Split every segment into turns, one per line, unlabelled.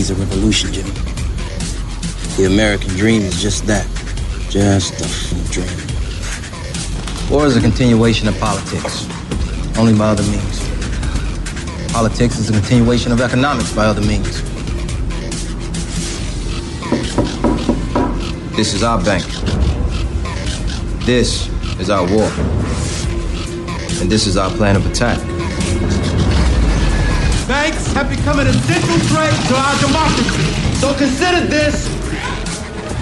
needs a revolution, Jimmy. The American dream is just that. Just a dream.
War is a continuation of politics, only by other means. Politics is a continuation of economics by other means. This is our bank. This is our war. And this is our plan of attack.
Banks have become an essential threat to our democracy. So consider this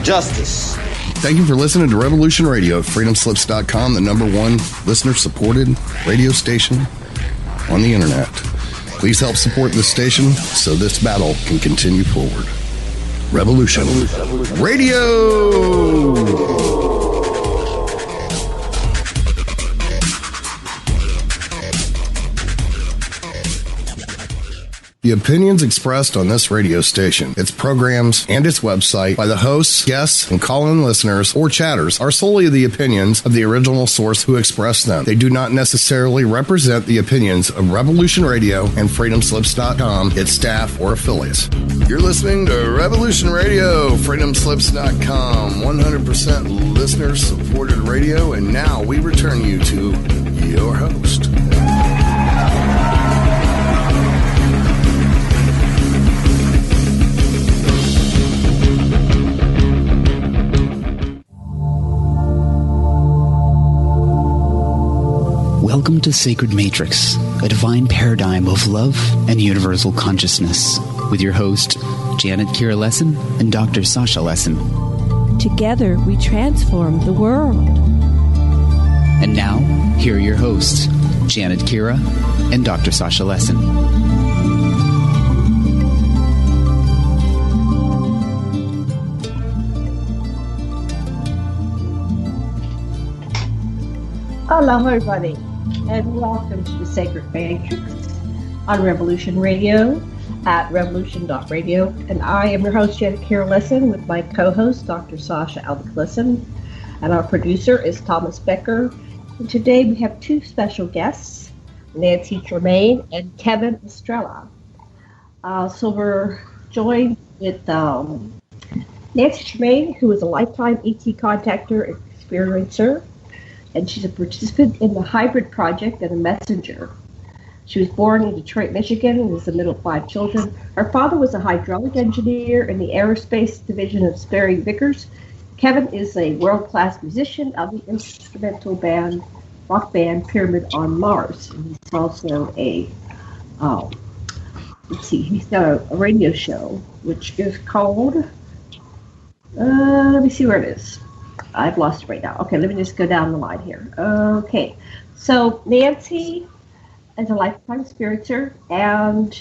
justice.
Thank you for listening to Revolution Radio at freedomslips.com, the #1 listener-supported radio station on the internet. Please help support this station so this battle can continue forward. Revolution Radio! The opinions expressed on this radio station, its programs, and its website by the hosts, guests, and call-in listeners or chatters are solely the opinions of the original source who expressed them. They do not necessarily represent the opinions of Revolution Radio and freedomslips.com, its staff, or affiliates. You're listening to Revolution Radio, freedomslips.com, 100% listener-supported radio, and now we return you to your host.
Welcome to Sacred Matrix, a divine paradigm of love and universal consciousness, with your host, Janet Kira Lessin and Dr. Sasha Lessin.
Together, we transform the world.
And now, here are your hosts, Janet Kira and Dr. Sasha Lessin.
Hello, everybody, and welcome to the Sacred Matrix on Revolution Radio at revolution.radio. And I am your host, Janet Kira Lessin, with my co-host, Dr. Sasha Lessin, and our producer is Thomas Becker. And today we have two special guests, Nancy Tremaine and Kevin Estrella. So we're joined with Nancy Tremaine, who is a lifetime ET contactor and experiencer, and she's a participant in the Hybrid Project and a messenger. She was born in Detroit, Michigan, and is the middle of 5 children. Her father was a hydraulic engineer in the aerospace division of Sperry Vickers. Kevin is a world-class musician of the instrumental band, rock band Pyramid on Mars. And he's also he's got a radio show, which is called, let me see where it is. I've lost it right now. Okay, let me just go down the line here. Okay, so Nancy is a lifetime spiritzer, and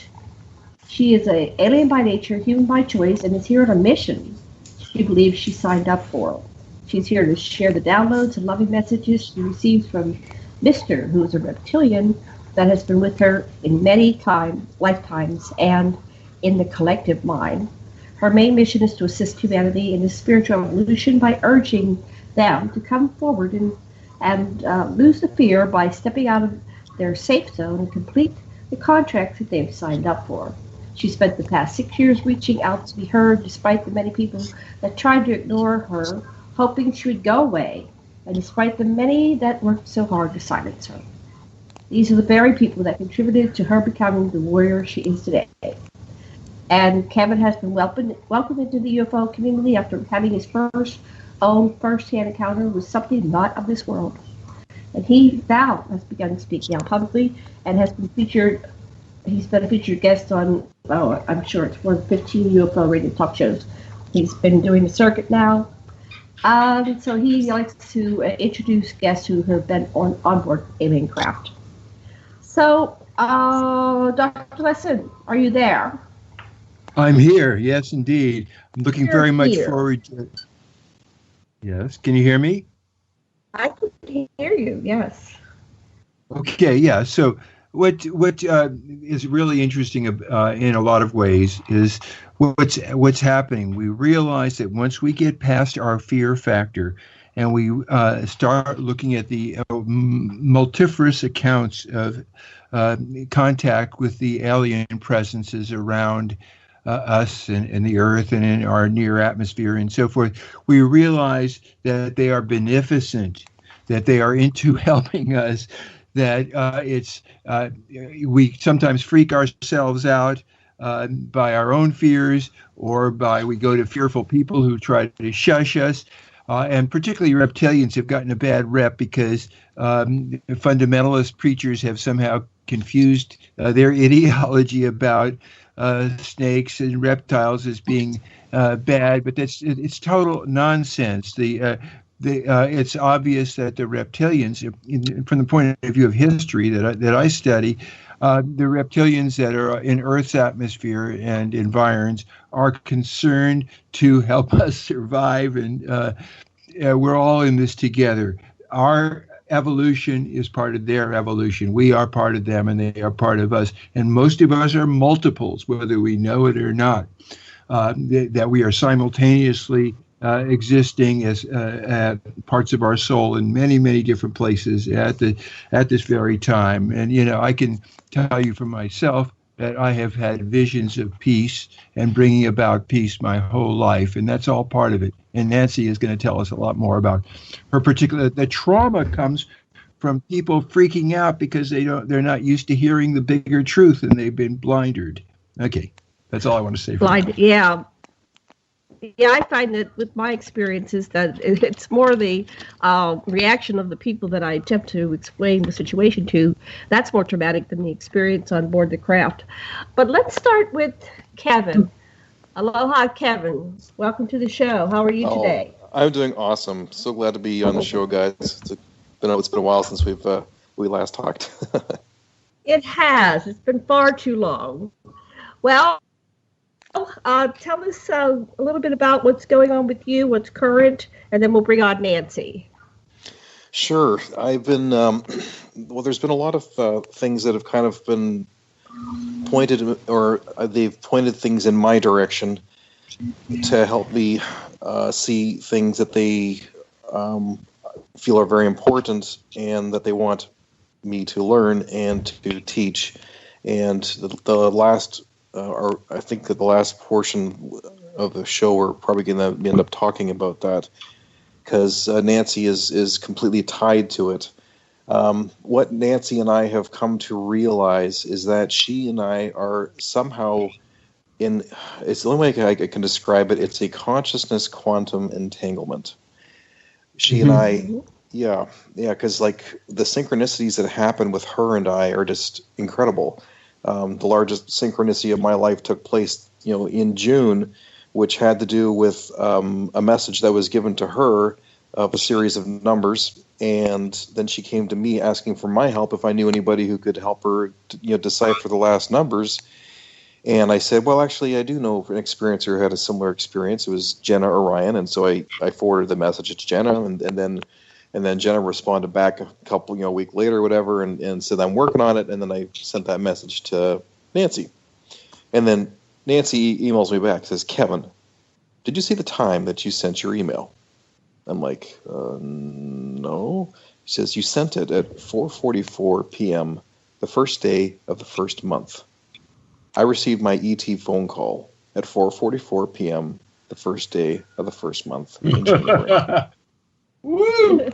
she is an alien by nature, human by choice, and is here on a mission she believes she signed up for. She's here to share the downloads and loving messages she receives from Mr., who is a reptilian that has been with her in many lifetimes and in the collective mind. Her main mission is to assist humanity in the spiritual evolution by urging them to come forward and lose the fear by stepping out of their safe zone and complete the contracts that they've signed up for. She spent the past 6 years reaching out to be heard despite the many people that tried to ignore her, hoping she would go away, and despite the many that worked so hard to silence her. These are the very people that contributed to her becoming the warrior she is today. And Kevin has been welcomed into the UFO community after having his first-hand encounter with something not of this world. And he now has begun speaking out publicly and has been featured. He's been a featured guest on, I'm sure it's more than 15 UFO radio talk shows. He's been doing the circuit now. So he likes to introduce guests who have been on board alien craft. So, Dr. Lessin, are you there?
I'm here, yes, indeed. I'm looking very much forward to it. Yes, can you hear me?
I can hear you, yes.
Okay, yeah. So what is really interesting in a lot of ways is what's happening. We realize that once we get past our fear factor and we start looking at the multifarious accounts of contact with the alien presences around us and the Earth and in our near atmosphere and so forth, we realize that they are beneficent, that they are into helping us, that we sometimes freak ourselves out by our own fears, or we go to fearful people who try to shush us. And particularly reptilians have gotten a bad rep because fundamentalist preachers have somehow confused their ideology about snakes and reptiles as being bad, but it's total nonsense. It's obvious that the reptilians, from the point of view of history that I study, the reptilians that are in Earth's atmosphere and environs are concerned to help us survive, and we're all in this together. Our evolution is part of their evolution. We are part of them, and they are part of us. And most of us are multiples, whether we know it or not. That we are simultaneously existing as parts of our soul in many, many different places at this very time. And I can tell you for myself that I have had visions of peace and bringing about peace my whole life, and that's all part of it. And Nancy is going to tell us a lot more about her particular. The trauma comes from people freaking out because they're not used to hearing the bigger truth, and they've been blinded. Okay, that's all I want to say.
Blinded, yeah. Yeah, I find that with my experiences that it's more the reaction of the people that I attempt to explain the situation to. That's more traumatic than the experience on board the craft. But let's start with Kevin. Aloha, Kevin. Welcome to the show. How are you today?
I'm doing awesome. So glad to be on the show, guys. It's been a while since we last talked.
It has. It's been far too long. Well, tell us a little bit about what's going on with you, what's current, and then we'll bring on Nancy.
Sure. I've been, there's been a lot of things that have kind of been pointed, or they've pointed things in my direction to help me see things that they feel are very important and that they want me to learn and to teach. And the last... or I think that the last portion of the show we're probably going to end up talking about that because Nancy is completely tied to it. What Nancy and I have come to realize is that she and I are somehow it's the only way I can describe it, it's a consciousness quantum entanglement. She and I, because like the synchronicities that happen with her and I are just incredible. The largest synchronicity of my life took place, in June, which had to do with a message that was given to her of a series of numbers, and then she came to me asking for my help if I knew anybody who could help her, decipher the last numbers. And I said, well, actually, I do know an experiencer who had a similar experience. It was Jenna Orion, and so I forwarded the message to Jenna, and then Jenna responded back a couple, week later or whatever, and said, I'm working on it. And then I sent that message to Nancy. And then Nancy emails me back, says, Kevin, did you see the time that you sent your email? I'm like, no. She says, you sent it at 4:44 p.m., the first day of the first month. I received my ET phone call at 4:44 p.m., the first day of the first month in January.
Woo!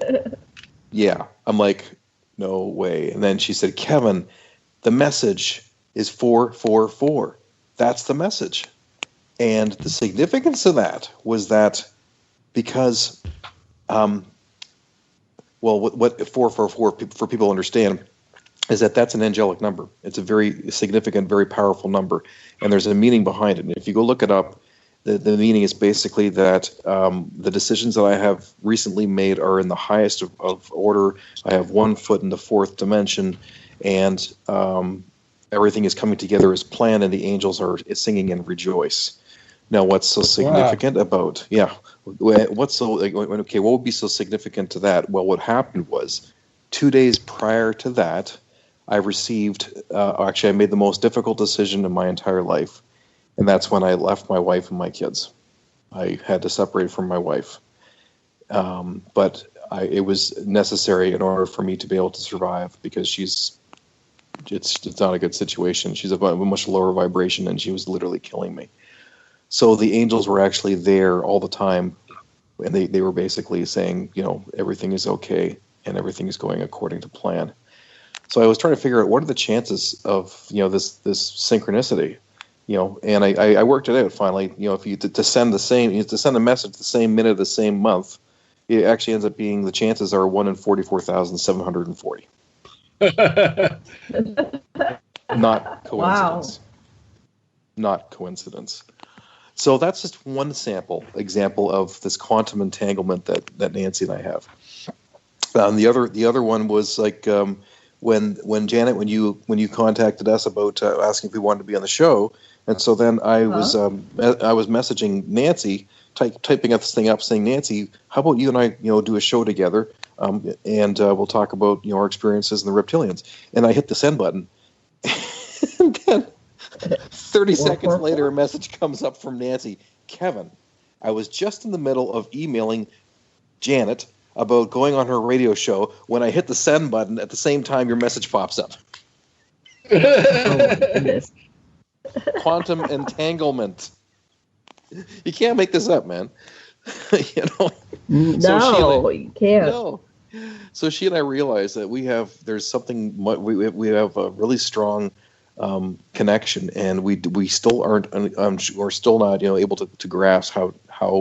Yeah, I'm like, no way. And then she said, Kevin, the message is 444. That's the message. And the significance of that was that because, what 444, for people to understand, is that's an angelic number. It's a very significant, very powerful number. And there's a meaning behind it. And if you go look it up, the meaning is basically that the decisions that I have recently made are in the highest of order. I have 1 foot in the fourth dimension, and everything is coming together as planned, and the angels are singing and rejoice. Now, what's so significant about, what would be so significant to that? Well, what happened was 2 days prior to that, I received, I made the most difficult decision in my entire life. And that's when I left my wife and my kids. I had to separate from my wife. But it was necessary in order for me to be able to survive because it's not a good situation. She's a much lower vibration, and she was literally killing me. So the angels were actually there all the time, and they were basically saying, everything is okay and everything is going according to plan. So I was trying to figure out what are the chances of this synchronicity, and I worked it out finally. If you to send a message the same minute, the same month, it actually ends up being the chances are 1 in 44,740. Not coincidence.
Wow.
Not coincidence. So that's just one example of this quantum entanglement that Nancy and I have. The other one was like when Janet, when you contacted us about asking if we wanted to be on the show, and so then I was messaging Nancy, typing this thing up, saying, Nancy, how about you and I do a show together, and we'll talk about our experiences in the reptilians. And I hit the send button, and then 30 seconds later, a message comes up from Nancy. Kevin, I was just in the middle of emailing Janet about going on her radio show when I hit the send button. At the same time, your message pops up.
Oh my goodness.
Quantum entanglement. You can't make this up, man.
No, you can't.
No. So she and I realized that we have a really strong connection, and we still aren't, we're still not, able to grasp how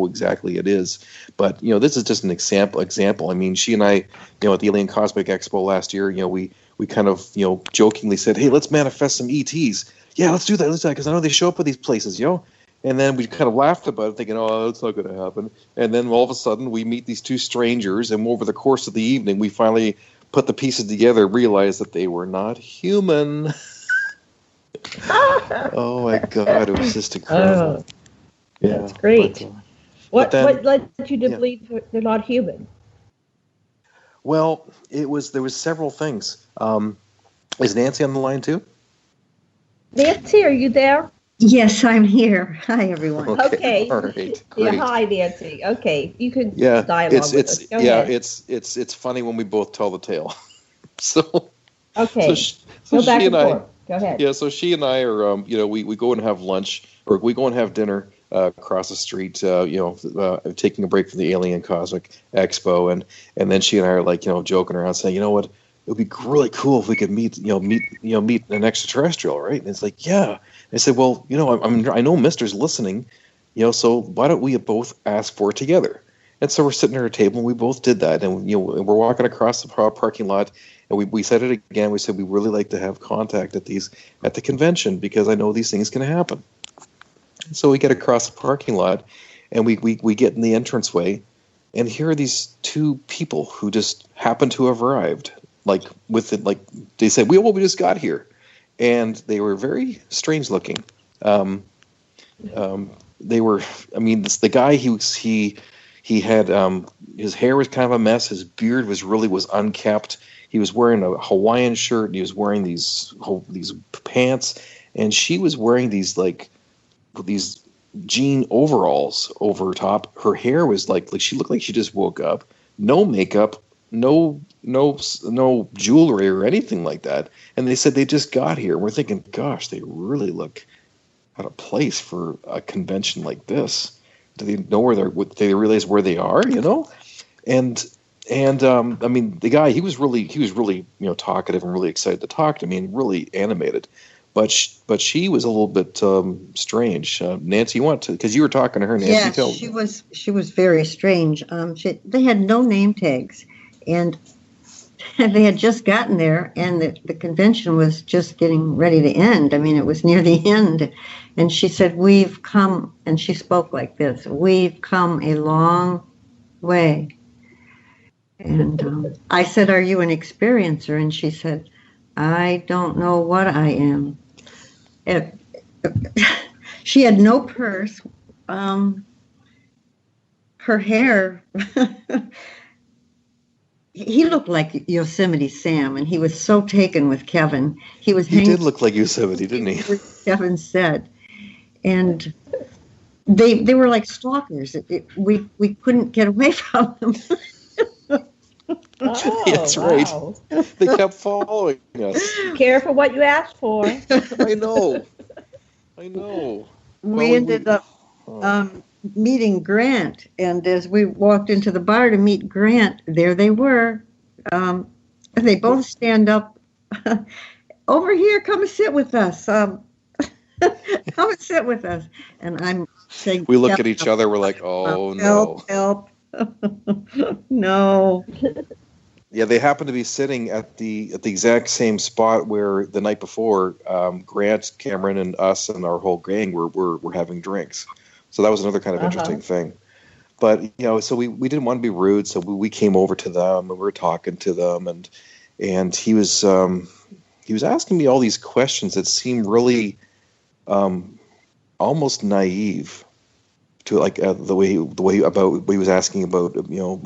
exactly it is. But this is just an example. I mean, she and I, at the Alien Cosmic Expo last year, we kind of jokingly said, hey, let's manifest some ETs. Yeah, let's do that because I know they show up at these places, And then we kind of laughed about it, thinking, oh, it's not going to happen. And then all of a sudden, we meet these two strangers, and over the course of the evening, we finally put the pieces together, realized that they were not human. Oh my God, it was just incredible. Yeah,
that's great. What led you to believe they're not human?
Well, there was several things. Is Nancy on the line too?
Nancy, are you there?
Yes, I'm here. Hi, everyone.
Okay.
All right. Great.
Yeah, hi, Nancy. Okay, you can dialogue with us. Go ahead.
It's funny when we both tell the tale. So
okay.
So
go back
she
and
and
forth. Go ahead.
Yeah, so she and I are, we go and have lunch, or we go and have dinner across the street, taking a break from the Alien Cosmic Expo, and then she and I are like, joking around, saying, what, it would be really cool if we could meet an extraterrestrial, right? And it's like, yeah. I said, well, I know Mister's listening, so why don't we both ask for it together? And so we're sitting at a table, and we both did that, and we're walking across the parking lot. And we said it again. We said we really like to have contact at the convention because I know these things can happen. And so we get across the parking lot, and we get in the entranceway, and here are these two people who just happen to have arrived. Like they said, we just got here, and they were very strange looking. They were. I mean, the guy he had his hair was kind of a mess. His beard was unkept. He was wearing a Hawaiian shirt, and he was wearing these pants, and she was wearing these jean overalls over top. Her hair was like she looked like she just woke up. No makeup, no jewelry or anything like that. And they said they just got here. We're thinking, gosh, they really look out of place for a convention like this. Do they know do they realize where they are? And I mean, the guy, he was really talkative and really excited to talk to me and really animated, but she was a little bit strange. Nancy, you want to, because you were talking to her. Nancy,
yeah, she was very strange. They had no name tags, and they had just gotten there, and the convention was just getting ready to end. I mean, it was near the end, and she said, "We've come," and she spoke like this: "We've come a long way." And I said, "Are you an experiencer?" And she said, "I don't know what I am." She had no purse. Her hair, he looked like Yosemite Sam, and he was so taken with Kevin. He
did look like Yosemite, didn't he?
Kevin said. And they were like stalkers. We couldn't get away from them.
Oh,
that's right.
Wow.
They kept following us.
Careful what you ask for.
I know.
We ended up meeting Grant. And as we walked into the bar to meet Grant, there they were. They both stand up. Over here, come and sit with us. Come and sit with us. And I'm saying,
we look at each other. We're like, oh, no.
Help. No.
Yeah, they happened to be sitting at the exact same spot where the night before Grant, Cameron, and us and our whole gang were having drinks. So that was another kind of interesting thing. But so we didn't want to be rude, so we came over to them and we were talking to them, and he was asking me all these questions that seemed really almost naive to like the way about what he was asking about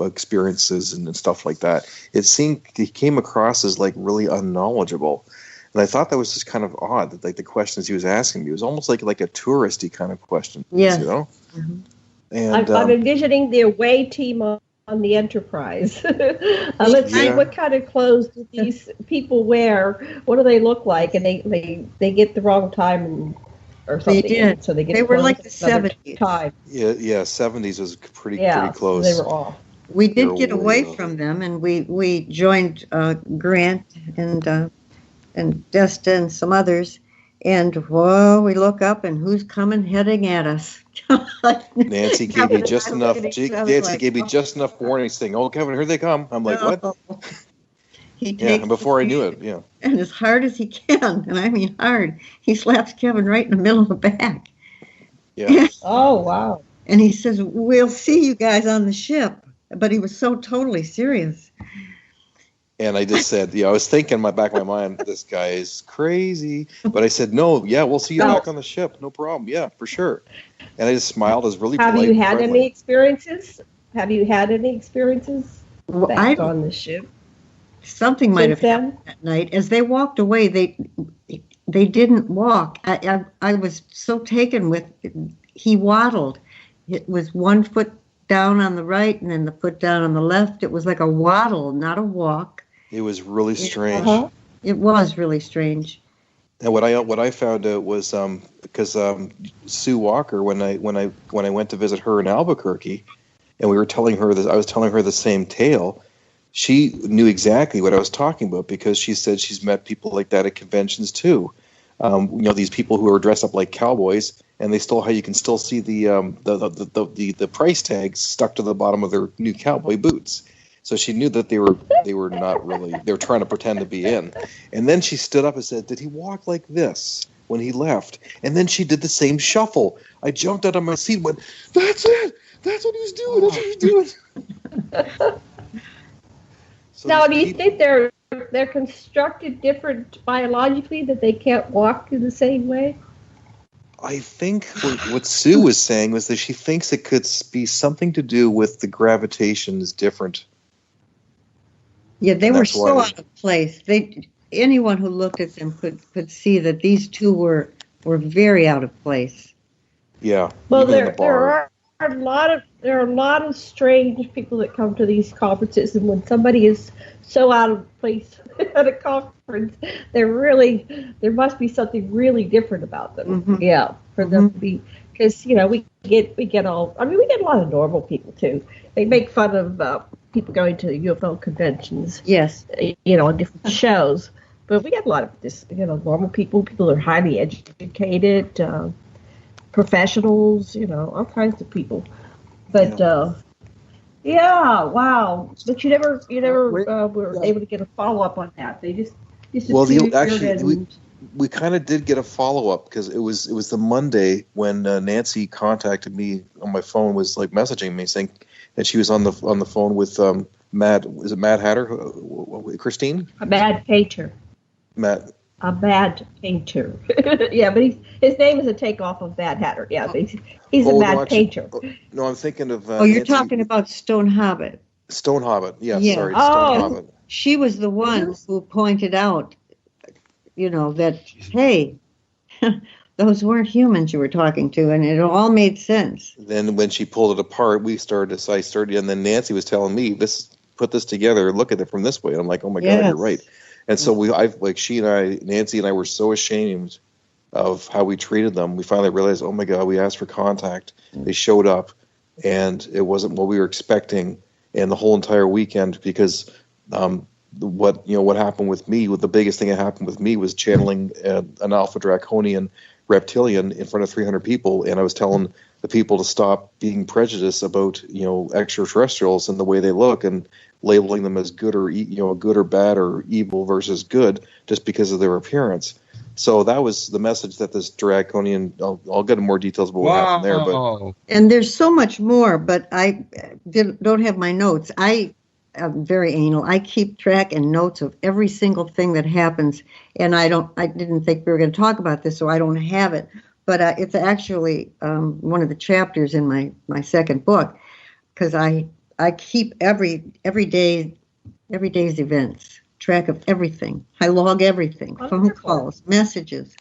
experiences and stuff like that. It seemed he came across as like really unknowledgeable, and I thought that was just kind of odd that like the questions he was asking me was almost like a touristy kind of question.
Yes.
Mm-hmm.
And
I'm envisioning the away team on the Enterprise. Let's see, what kind of clothes do these people wear? What do they look like? And they get the wrong time or something.
They did.
So they
were like the 70s.
Time.
Yeah, 70s was pretty close.
They were off.
We did get away from them, and we joined Grant and Desta and some others. And whoa, we look up, and who's coming heading at us?
Nancy gave me just enough. Nancy gave me just enough warning, saying, "Oh, Kevin, here they come." I'm like, "What?" And before I knew it,
and as hard as he can, and I mean hard, he slaps Kevin right in the middle of the back.
Yeah.
Oh, wow.
And he says, "We'll see you guys on the ship." But he was so totally serious.
And I just said, I was thinking in my back of my mind, this guy is crazy. But I said, no, we'll see you back on the ship. No problem. Yeah, for sure. And I just smiled. I was really polite.
Have you had any experiences? Back on the ship?
Something might have happened that night. As they walked away, they didn't walk. I was so taken with, he waddled. It was one foot down on the right and then the foot down on the left. It was like a waddle, not a walk.
It was really strange.
It was really strange.
And what I found out was because Sue Walker, when I went to visit her in Albuquerque, and we were telling her I was telling her the same tale. She knew exactly what I was talking about because she said she's met people like that at conventions too. These people who are dressed up like cowboys, and you can still see the price tags stuck to the bottom of their new cowboy boots. So she knew that they were not really, they were trying to pretend to be in. And then she stood up and said, "Did he walk like this when he left?" And then she did the same shuffle. I jumped out of my seat and went, "That's it! That's what he's doing! That's what he's doing!"
Now, do you think they're constructed different biologically, that they can't walk in the same way?
I think what Sue was saying was that she thinks it could be something to do with the gravitation is different.
Yeah, they were so out of place. Anyone who looked at them could see that these two were very out of place.
Yeah.
Well, there are a lot of strange people that come to these conferences, and when somebody is so out of place at a conference, there must be something really different about them. Mm-hmm. Yeah, for them to be, because we get a lot of normal people too. They make fun of people going to UFO conventions.
Yes,
on different shows, but we get a lot of this, normal people that are highly educated, professionals, all kinds of people. But wow! But you never were able to get a follow up on that. They just
we kind of did get a follow up because it was the Monday when Nancy contacted me on my phone, was like messaging me saying that she was on the phone with Mad Hatter, Christine?
A Mad Painter.
Matt.
A Mad Painter. Yeah, but his name is a takeoff of Mad Hatter. Yeah, but he's a Mad Painter.
No, I'm thinking of.
you're Nancy, talking about Stone Hobbit.
Stone Hobbit. Yeah. Sorry. Stone Hobbit.
She was the one who pointed out, that, hey, those weren't humans you were talking to, and it all made sense.
Then when she pulled it apart, I started, and then Nancy was telling me, put this together, look at it from this way. And I'm like, oh my God, you're right. And so Nancy and I were so ashamed of how we treated them. We finally realized, oh my God, we asked for contact. They showed up, and it wasn't what we were expecting. And the whole entire weekend, because what happened with me, the biggest thing that happened with me was channeling an alpha draconian reptilian in front of 300 people, and I was telling the people to stop being prejudiced about extraterrestrials and the way they look, and labeling them as good or good or bad or evil versus good just because of their appearance. So that was the message that this draconian. I'll get into more details about what happened there. But
and there's so much more, but I don't have my notes. I am very anal. I keep track and notes of every single thing that happens, and I didn't think we were going to talk about this, so I don't have it. But it's actually one of the chapters in my second book, because I keep every day's events, track of everything. I log everything, phone calls, messages.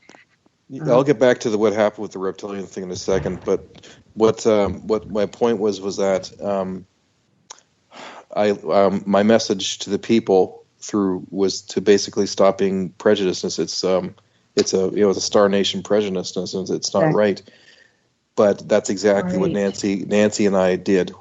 I'll get back to what happened with the reptilian thing in a second. But what my point was that my message to the people was to basically stop being prejudiced. It's a Star Nation prejudice, and it's not right. But that's exactly what Nancy and I did.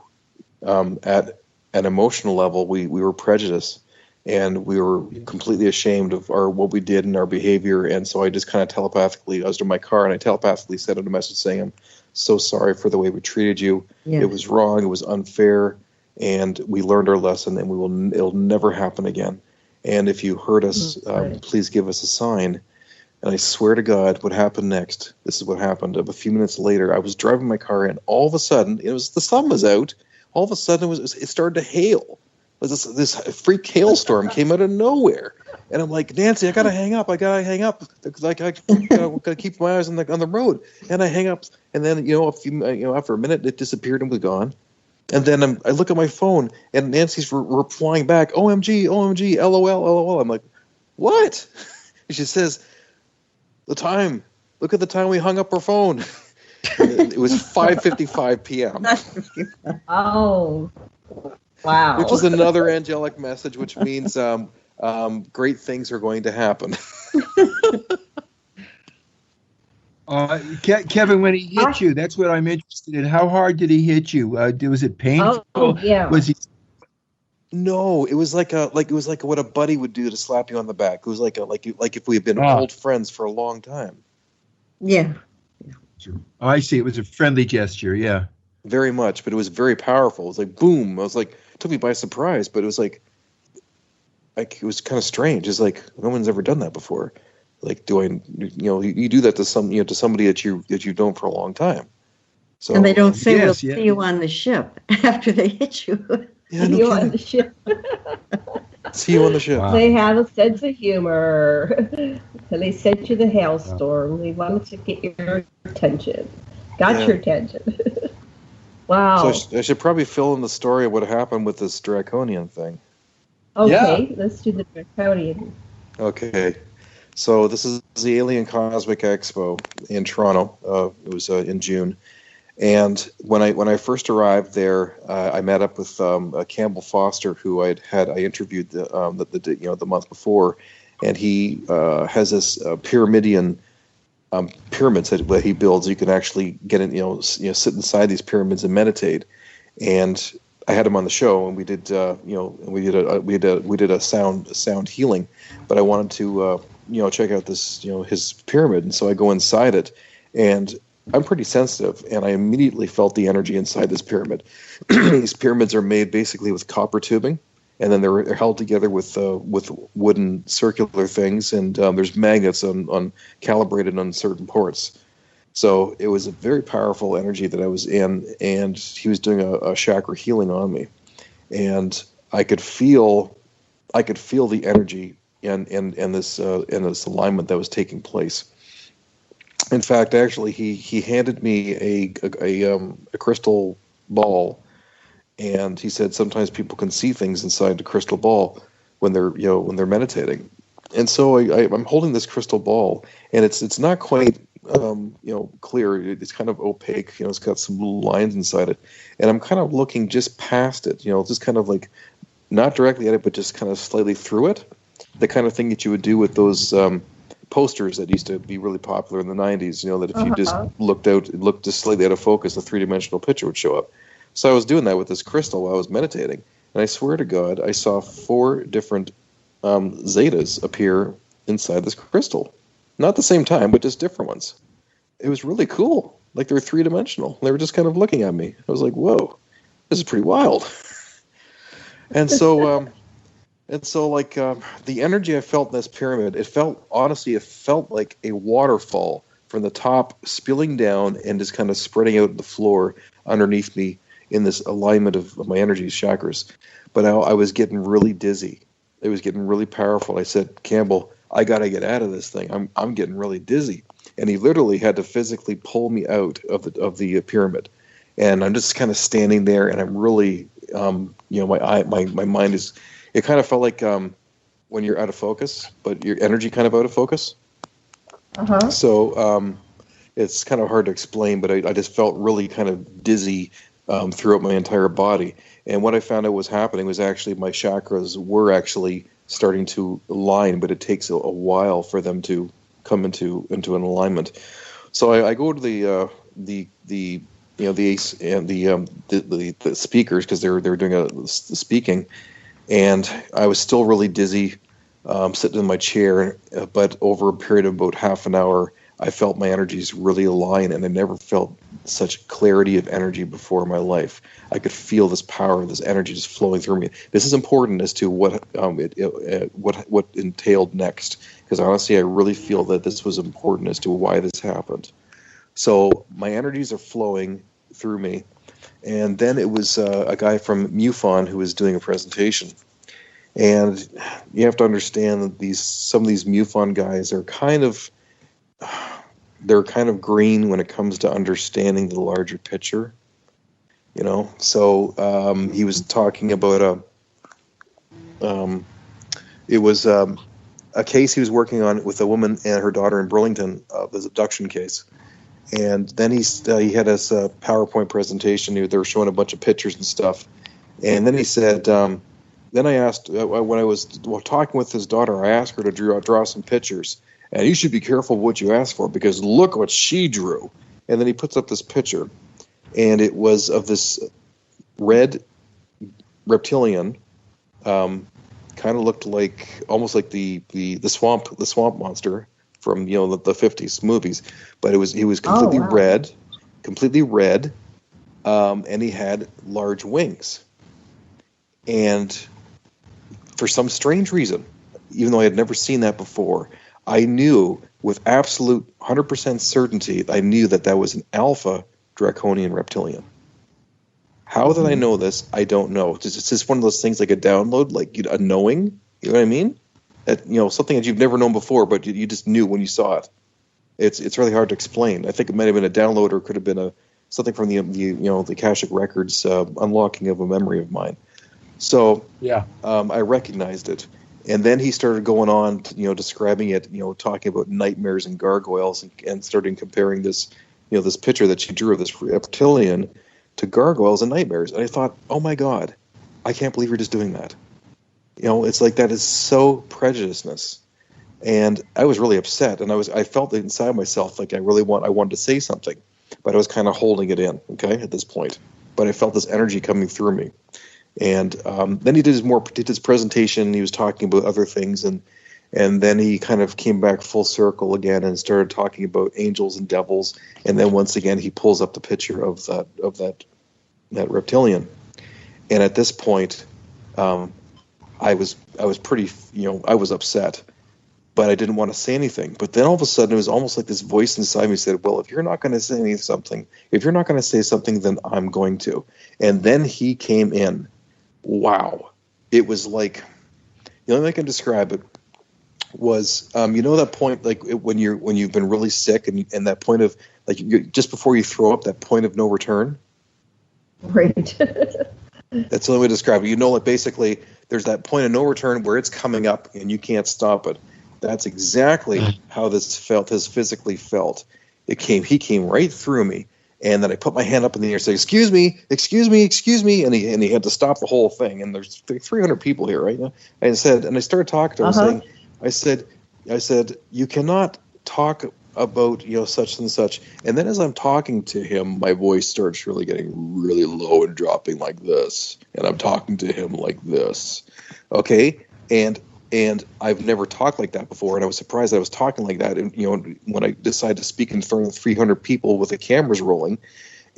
At an emotional level, we were prejudiced, and we were completely ashamed of what we did and our behavior. And so I just kind of telepathically, I was in my car, and I telepathically sent out a message saying, "I'm so sorry for the way we treated you. Yes. It was wrong. It was unfair, and we learned our lesson, and it'll never happen again. And if you hurt us, please give us a sign." And I swear to God, what happened next? This is what happened. A few minutes later, I was driving my car, and all of a sudden, the sun was out. All of a sudden, it started to hail. This freak hailstorm came out of nowhere, and I'm like, Nancy, I gotta hang up because I gotta keep my eyes on the road. And I hang up, and then after a minute, it disappeared and was gone. And then I look at my phone, and Nancy's replying back, "OMG, OMG, LOL, LOL." I'm like, what? She says, the time. Look at the time we hung up our phone. It was 5:55 p.m.
Oh, wow.
Which is another angelic message, which means great things are going to happen.
Kevin, when he hit you, that's what I'm interested in. How hard did he hit you? Was it painful?
Oh, yeah.
Was he?
No, it was like what a buddy would do to slap you on the back. It was like if we had been old friends for a long time.
Yeah.
Oh, I see. It was a friendly gesture. Yeah.
Very much, but it was very powerful. It was like boom. I was like, it took me by surprise, but it was like it was kind of strange. It's like no one's ever done that before. Like you do that to somebody that you've known for a long time. So,
and they don't say we'll see you on the ship after they hit you.
Yeah,
see you on the ship.
See you on the ship.
Wow. They have a sense of humor. And they sent you the hailstorm. They wanted to get your attention. Got your attention. Wow.
So I should probably fill in the story of what happened with this draconian thing.
Okay, let's do the draconian.
Okay. So this is the Alien Cosmic Expo in Toronto. It was in June. And when I first arrived there, I met up with Campbell Foster, who I interviewed the month before, and he has this pyramidion pyramids that he builds. You can actually get in, sit inside these pyramids and meditate. And I had him on the show, and we did we did a sound healing. But I wanted to check out this his pyramid, and so I go inside it, and I'm pretty sensitive, and I immediately felt the energy inside this pyramid. These pyramids are made basically with copper tubing, and then they're held together with wooden circular things, and there's magnets on calibrated on certain ports. So it was a very powerful energy that I was in, and he was doing a chakra healing on me, and I could feel the energy and this alignment that was taking place. In fact, actually, he handed me a crystal ball, and he said sometimes people can see things inside the crystal ball when they're meditating. And so I'm holding this crystal ball, and it's not quite clear. It's kind of opaque. It's got some little lines inside it, and I'm kind of looking just past it. Just kind of like not directly at it, but just kind of slightly through it. The kind of thing that you would do with those posters that used to be really popular in the 90s, that if you just looked out, it looked just slightly out of focus, a three-dimensional picture would show up. So I was doing that with this crystal while I was meditating. And I swear to God, I saw 4 different zetas appear inside this crystal. Not the same time, but just different ones. It was really cool. Like they were 3-dimensional. They were just kind of looking at me. I was like, whoa, this is pretty wild. And so... the energy I felt in this pyramid, it felt like a waterfall from the top spilling down and just kind of spreading out the floor underneath me in this alignment of my energy chakras. But I was getting really dizzy. It was getting really powerful. I said, Campbell, I got to get out of this thing. I'm getting really dizzy. And he literally had to physically pull me out of the pyramid. And I'm just kind of standing there, and I'm really, my mind is... It kind of felt like when you're out of focus, but your energy kind of out of focus. So it's kind of hard to explain, but I just felt really kind of dizzy throughout my entire body. And what I found out was happening was actually my chakras were actually starting to align, but it takes a while for them to come into an alignment. So I go to the ace and the speakers, because they were doing the speaking. And I was still really dizzy, sitting in my chair. But over a period of about half an hour, I felt my energies really align, and I never felt such clarity of energy before in my life. I could feel this power, this energy just flowing through me. This is important as to what entailed next, because honestly, I really feel that this was important as to why this happened. So my energies are flowing through me. And then it was a guy from MUFON who was doing a presentation. And you have to understand that some of these MUFON guys are kind of green when it comes to understanding the larger picture. So he was talking about it was a case he was working on with a woman and her daughter in Burlington, this abduction case. And then he had his PowerPoint presentation. They were showing a bunch of pictures and stuff. And then he said, then I asked, when I was talking with his daughter, I asked her to draw some pictures. And you should be careful what you ask for, because look what she drew. And then he puts up this picture. And it was of this red reptilian, kind of looked like, almost like the swamp monster from the 50s movies, but he was completely red, and he had large wings. And for some strange reason, even though I had never seen that before, I knew with absolute 100% certainty, I knew that was an alpha draconian reptilian. How did I know this? I don't know. It's just one of those things, like a download, like a knowing. You know what I mean? Something that you've never known before, but you just knew when you saw it. It's really hard to explain. I think it might have been a download, or it could have been something from the Akashic Records unlocking of a memory of mine. So I recognized it, and then he started going on, describing it, talking about nightmares and gargoyles, and starting comparing this, this picture that she drew of this reptilian to gargoyles and nightmares. And I thought, oh my God, I can't believe you're just doing that. It's like that is so prejudiceness. And I was really upset, and I felt inside myself like I wanted to say something, but I was kind of holding it in, at this point. But I felt this energy coming through me. And then he did his presentation. He was talking about other things, and then he kind of came back full circle again and started talking about angels and devils. And then once again, he pulls up the picture of that reptilian. And at this point, I was pretty, I was upset, but I didn't want to say anything. But then all of a sudden, it was almost like this voice inside me said, well, if you're not going to say something, then I'm going to. And then he came in. Wow. It was like, the only way I can describe it was, that point, like when you've been really sick, and that point of, like, just before you throw up, that point of no return.
Right.
That's the only way to describe it. Like, basically, there's that point of no return where it's coming up and you can't stop it. That's exactly how this physically felt. He came right through me, and then I put my hand up in the air and said, excuse me, and he had to stop the whole thing. And there's 300 people here right now. And I started talking to him, I said, I said, you cannot talk about, such and such. And then as I'm talking to him, my voice starts really getting really low and dropping like this. And I'm talking to him like this. Okay? And I've never talked like that before, and I was surprised I was talking like that. And when I decided to speak in front of 300 people with the cameras rolling,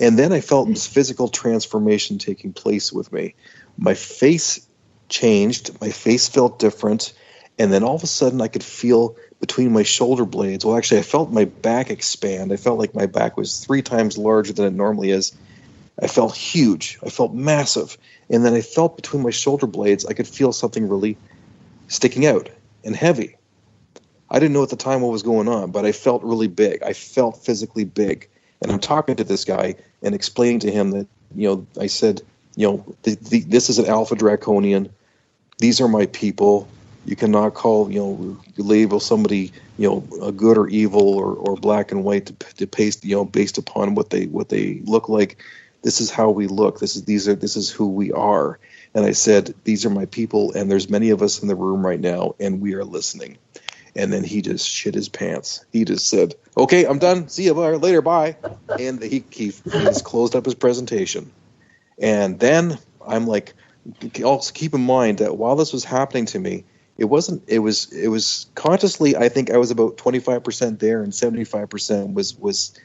and then I felt this physical transformation taking place with me. My face changed. My face felt different, and then all of a sudden I could feel between my shoulder blades. Well, actually, I felt my back expand. I felt like my back was 3 times larger than it normally is. I felt huge. I felt massive, and then I felt between my shoulder blades. I could feel something really sticking out and heavy. I didn't know at the time what was going on, but I felt really big. I felt physically big. And I'm talking to this guy and explaining to him that, I said, this is an Alpha Draconian. These are my people. You cannot call, label somebody, a good or evil or black and white to paste, based upon what they look like. This is how we look. This is who we are. And I said, these are my people, and there's many of us in the room right now, and we are listening. And then he just shit his pants. He just said, okay, I'm done. See you later. Bye. And he just closed up his presentation. And then I'm like, also keep in mind that while this was happening to me, it was consciously, I think I was about 25% there and 75% was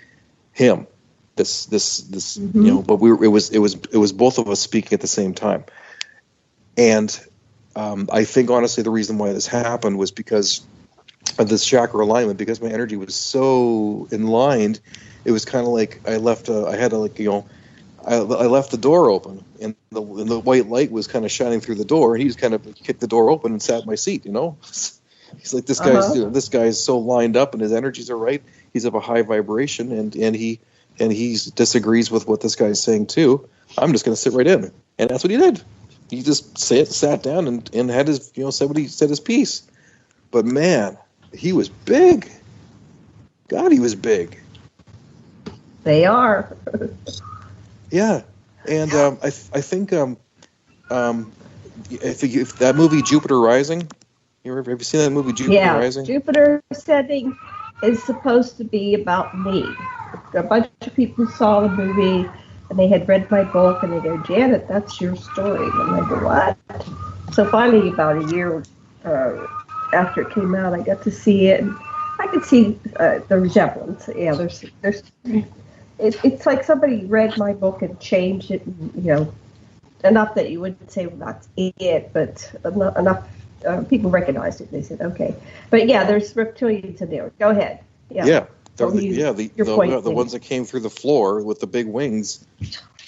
him. This
mm-hmm.
But it was both of us speaking at the same time. And I think honestly the reason why this happened was because of this chakra alignment, because my energy was so in line. It was kind of like I left the door open, and the white light was kind of shining through the door, and he just kind of kicked the door open and sat in my seat. He's like, this guy's so lined up, and his energies are right. He's of a high vibration, and he disagrees with what this guy's saying too. I'm just going to sit right in, and that's what he did. He just sat down and had his said his piece. But man, he was big. God, he was big.
They are.
Yeah, and I think if that movie Jupiter Rising, have you seen that movie Jupiter Rising?
Jupiter Ascending is supposed to be about me. A bunch of people saw the movie and they had read my book and they go, Janet, that's your story. And I go, what? So finally, about a year after it came out, I got to see it. And I could see the resemblance. Yeah, there's. It's like somebody read my book and changed it, enough that you wouldn't say, well, that's it, but enough people recognized it. They said, okay. But yeah, there's reptilians in there. Go ahead. Yeah.
The ones that came through the floor with the big wings,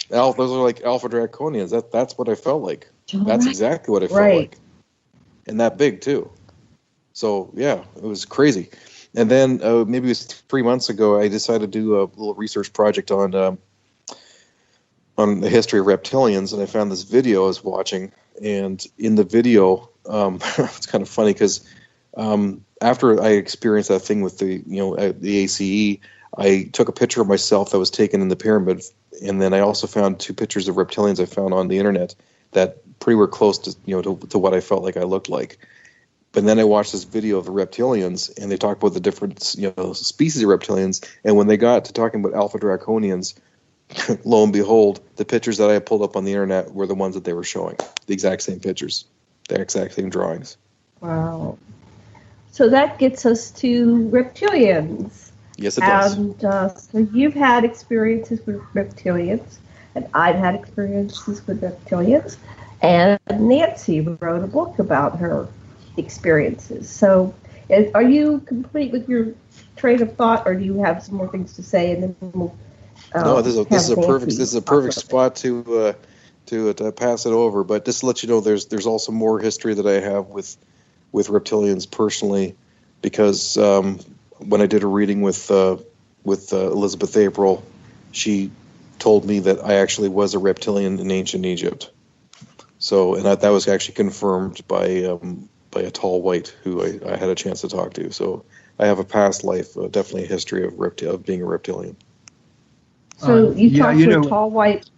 those are like Alpha Draconians. That's what I felt like. That's exactly what I felt like. And that big, too. So, yeah, it was crazy. And then maybe it was 3 months ago, I decided to do a little research project on the history of reptilians, and I found this video I was watching. And in the video, it's kind of funny because after I experienced that thing with the ACE, I took a picture of myself that was taken in the pyramid, and then I also found 2 pictures of reptilians I found on the internet that pretty were close to to what I felt like I looked like. But then I watched this video of the reptilians, and they talked about the different species of reptilians. And when they got to talking about Alpha Draconians, lo and behold, the pictures that I pulled up on the internet were the ones that they were showing. The exact same pictures, the exact same drawings.
Wow. So that gets us to reptilians.
Yes, it does.
And so you've had experiences with reptilians, and I've had experiences with reptilians. And Nancy wrote a book about her experiences. So are you complete with your train of thought, or do you have some more things to say, and then we'll
no, this is a perfect spot to pass it over. But just to let you know, there's also more history that I have with reptilians personally, because when I did a reading with Elizabeth April, she told me that I actually was a reptilian in ancient Egypt. So, and that was actually confirmed by a tall white who I had a chance to talk to. So I have a past life, definitely a history of being a reptilian.
So you talked to a tall white.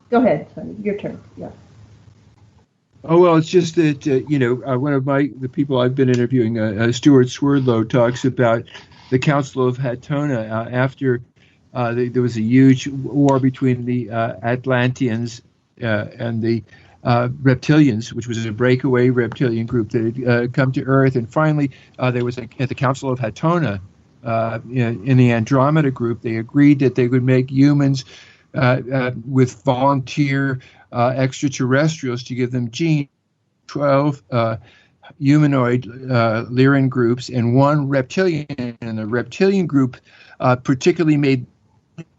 Go ahead, Sonny. Your turn. Yeah.
Oh, well, it's just that, one of the people I've been interviewing, Stuart Swerdlow, talks about the Council of Hatona after there was a huge war between the Atlanteans and the reptilians, which was a breakaway reptilian group that had come to Earth. And finally, there was at the Council of Hatona, in the Andromeda group, they agreed that they would make humans with volunteer extraterrestrials to give them 12 humanoid Lyran groups and one reptilian. And the reptilian group particularly made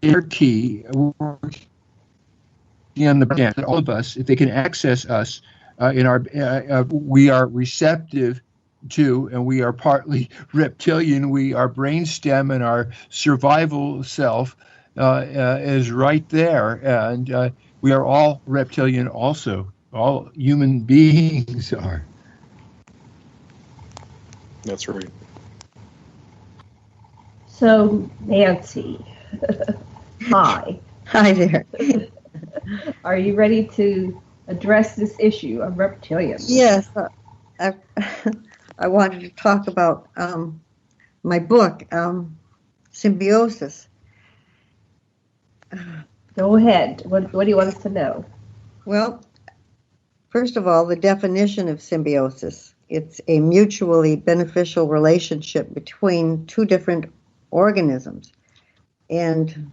their key in the brand. All of us, if they can access us in our, we are receptive to, and we are partly reptilian. Our brainstem and our survival self is right there, and we are all reptilian also. All human beings are.
That's right.
So, Nancy, hi.
Hi there.
Are you ready to address this issue of reptilians?
Yes. I wanted to talk about my book, Symbiosis.
Go ahead. What do you want us to know?
Well, first of all, the definition of symbiosis. It's a mutually beneficial relationship between two different organisms. And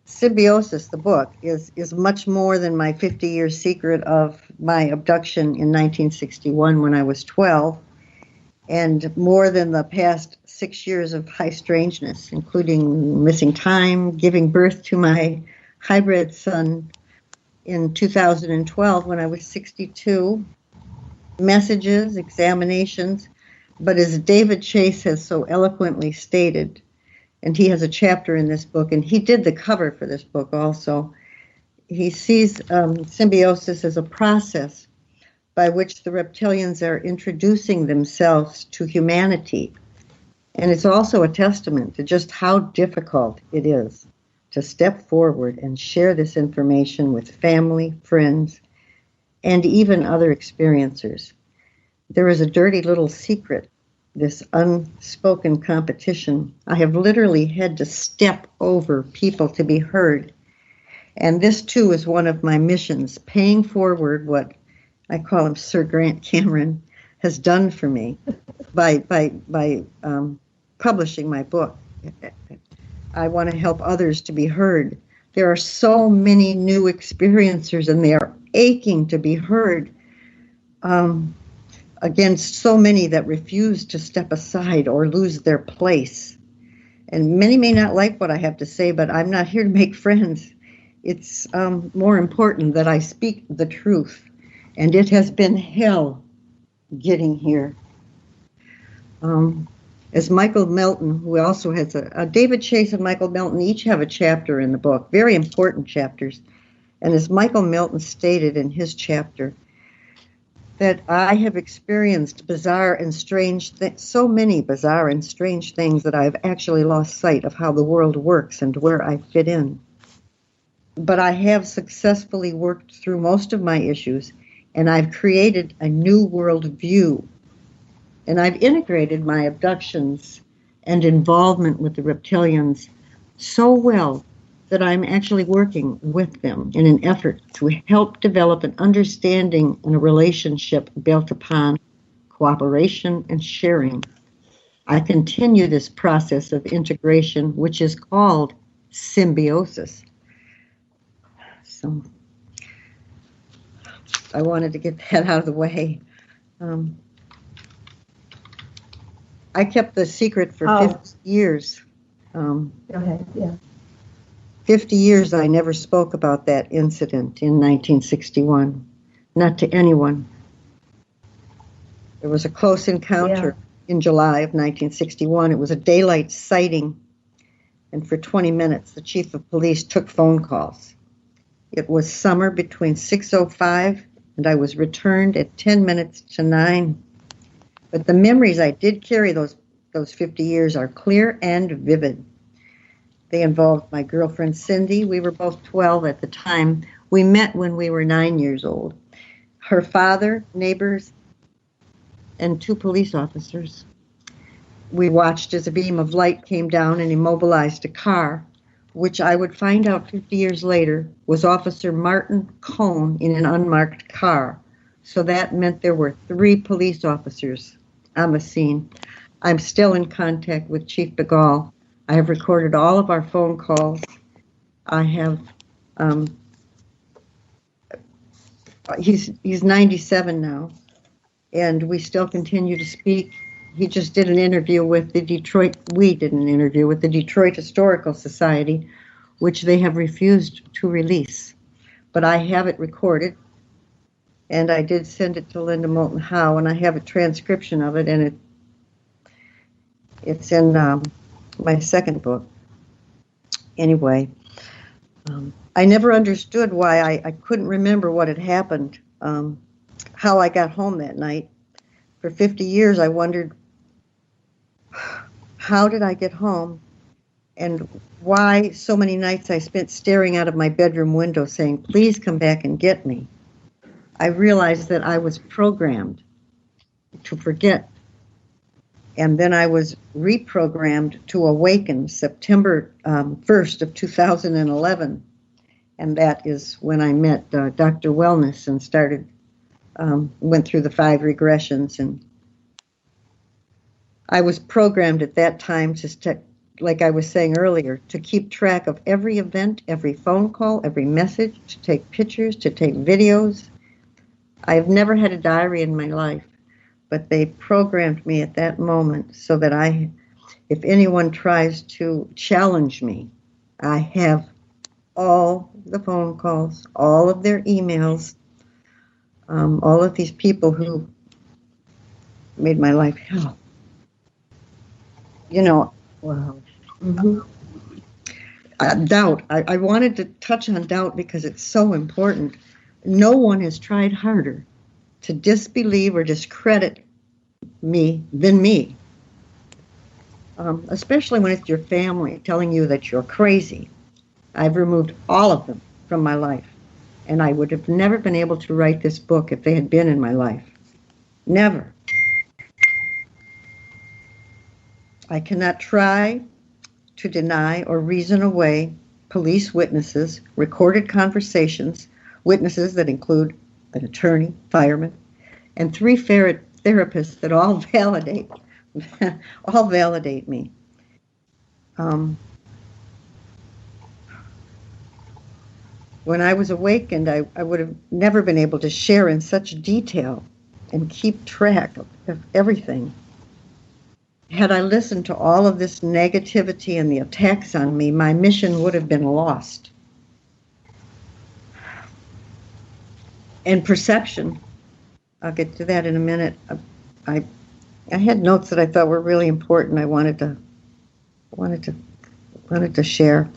Symbiosis, the book, is much more than my 50-year secret of my abduction in 1961 when I was 12, and more than the past 6 years of high strangeness, including missing time, giving birth to my hybrid son in 2012 when I was 62, messages, examinations, but as David Chase has so eloquently stated, and he has a chapter in this book, and he did the cover for this book also, he sees symbiosis as a process by which the reptilians are introducing themselves to humanity. And it's also a testament to just how difficult it is to step forward and share this information with family, friends, and even other experiencers. There is a dirty little secret, this unspoken competition. I have literally had to step over people to be heard. And this, too, is one of my missions, paying forward what I call him Sir Grant Cameron has done for me by publishing my book. I want to help others to be heard. There are so many new experiencers, and they are aching to be heard against so many that refuse to step aside or lose their place. And many may not like what I have to say, but I'm not here to make friends. It's more important that I speak the truth. And it has been hell getting here. As Michael Melton, who also has David Chase and Michael Melton each have a chapter in the book, very important chapters. And as Michael Melton stated in his chapter, that I have experienced bizarre and strange so many bizarre and strange things that I've actually lost sight of how the world works and where I fit in. But I have successfully worked through most of my issues, and I've created a new world view. And I've integrated my abductions and involvement with the reptilians so well that I'm actually working with them in an effort to help develop an understanding and a relationship built upon cooperation and sharing. I continue this process of integration, which is called symbiosis. So I wanted to get that out of the way. I kept the secret for 50 years.
Go ahead, yeah.
50 years I never spoke about that incident in 1961, not to anyone. There was a close encounter in July of 1961. It was a daylight sighting, and for 20 minutes the chief of police took phone calls. It was summer between 6:05 and I was returned at 10 minutes to 9. But the memories I did carry those 50 years are clear and vivid. They involved my girlfriend Cindy. We were both 12 at the time. We met when we were 9 years old. her father, neighbors, and 2 police officers. We watched as a beam of light came down and immobilized a car, which I would find out 50 years later was Officer Martin Cohn in an unmarked car. So that meant there were 3 police officers on the scene. I'm still in contact with Chief Begall. I have recorded all of our phone calls. I have, he's 97 now, and we still continue to speak. He just did an interview with we did an interview with the Detroit Historical Society, which they have refused to release. But I have it recorded, and I did send it to Linda Moulton Howe, and I have a transcription of it, and it's in my second book. Anyway, I never understood why I couldn't remember what had happened, how I got home that night. For 50 years, I wondered, how did I get home? And why so many nights I spent staring out of my bedroom window saying, please come back and get me. I realized that I was programmed to forget. And then I was reprogrammed to awaken September 1st of 2011. And that is when I met Dr. Wellness and started, went through the 5 regressions. And I was programmed at that time to, like I was saying earlier, to keep track of every event, every phone call, every message, to take pictures, to take videos. I have never had a diary in my life, but they programmed me at that moment so that if anyone tries to challenge me, I have all the phone calls, all of their emails, all of these people who made my life hell. You know, wow. Mm-hmm. Doubt. I wanted to touch on doubt because it's so important. No one has tried harder to disbelieve or discredit me than me, especially when it's your family telling you that you're crazy. I've removed all of them from my life, and I would have never been able to write this book if they had been in my life. Never. I cannot try to deny or reason away police witnesses, recorded conversations, witnesses that include an attorney, fireman, and 3 therapists that all validate me. When I was awakened, I would have never been able to share in such detail and keep track of everything. Had I listened to all of this negativity and the attacks on me, my mission would have been lost. And perception, I'll get to that in a minute. I had notes that I thought were really important. I wanted to share.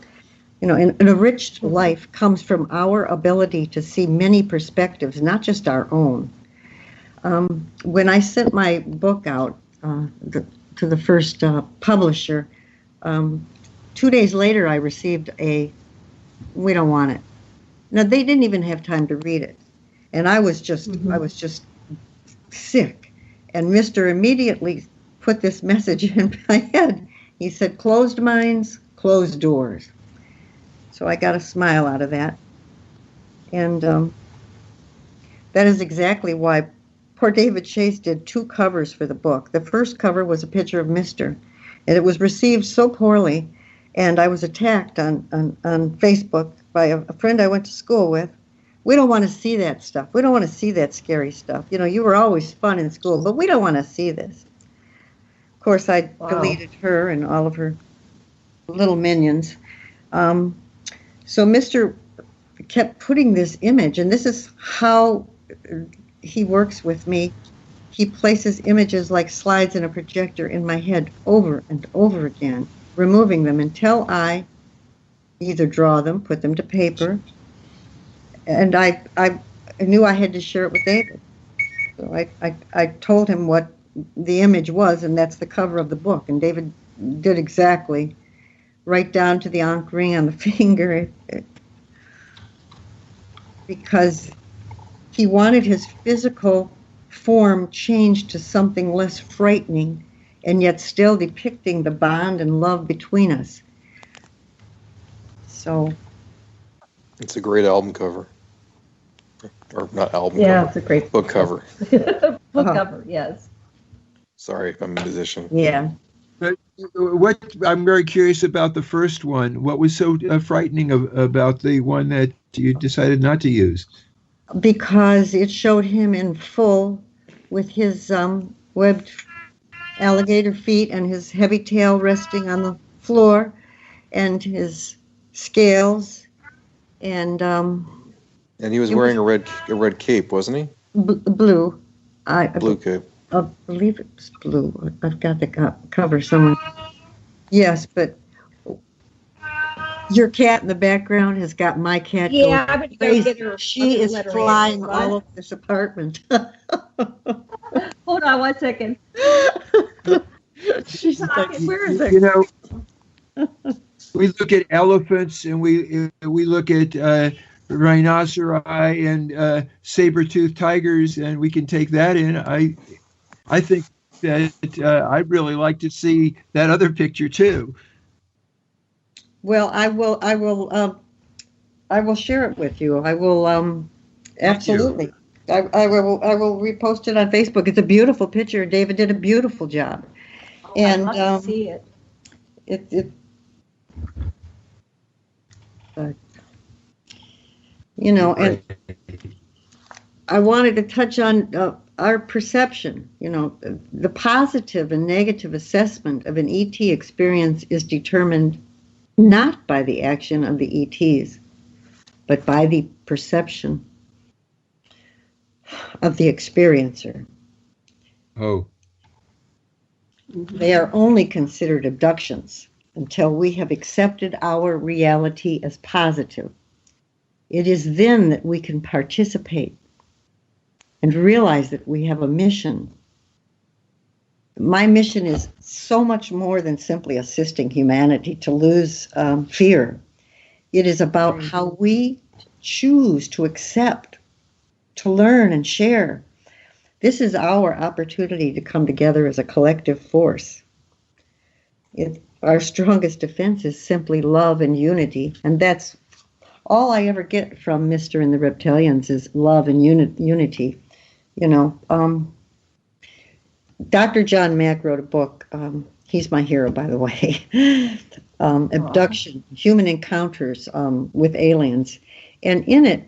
You know, an enriched life comes from our ability to see many perspectives, not just our own. When I sent my book out to the first publisher, 2 days later I received we don't want it. Now, they didn't even have time to read it. And I was just sick. And Mr. immediately put this message in my head. He said, closed minds, closed doors. So I got a smile out of that. And that is exactly why poor David Chase did 2 covers for the book. The first cover was a picture of Mr., and it was received so poorly, and I was attacked on Facebook by a friend I went to school with. We don't want to see that stuff. We don't want to see that scary stuff. You know, you were always fun in school, but we don't want to see this. Of course, I deleted her and all of her little minions. So Mr. kept putting this image, and this is how he works with me. He places images like slides in a projector in my head over and over again, removing them until I either draw them, put them to paper, and I knew I had to share it with David. So I told him what the image was, and that's the cover of the book. And David did exactly, right down to the ankh ring on the finger, because He wanted his physical form changed to something less frightening and yet still depicting the bond and love between us. So
it's a great album cover. Or not album
Yeah,
cover.
it's a great
book cover.
book cover, yes.
Sorry, I'm a musician.
Yeah.
But what I'm very curious about the first one. What was so frightening about the one that you decided not to use?
Because it showed him in full with his webbed alligator feet and his heavy tail resting on the floor and his scales and
he was wearing a red cape, wasn't he?
Blue.
Blue cape.
I believe it was blue. I've got the cover somewhere. Yes, but your cat in the background has got my cat
Yeah,
going
I'm gonna go
crazy.
get her.
She is
Let her in.
flying
What?
all over this apartment.
Hold on 1 second.
She's
talking. Where is it?
You know, we look at elephants and we look at rhinoceri and saber-toothed tigers, and we can take that in. I think that I'd really like to see that other picture too.
Well, I will share it with you. I will absolutely. I will repost it on Facebook. It's a beautiful picture. David did a beautiful job. And
I'd love to see it.
You know, and I wanted to touch on our perception. You know, the positive and negative assessment of an ET experience is determined not by the action of the ETs, but by the perception of the experiencer.
Oh.
They are only considered abductions until we have accepted our reality as positive. It is then that we can participate and realize that we have a mission. My mission is so much more than simply assisting humanity to lose fear. It is about how we choose to accept, to learn and share. This is our opportunity to come together as a collective force. Our strongest defense is simply love and unity, and that's all I ever get from Mr. and the Reptilians is love and unity. You know, Dr. John Mack wrote a book. He's my hero, by the way. Abduction, Human Encounters with Aliens. And in it,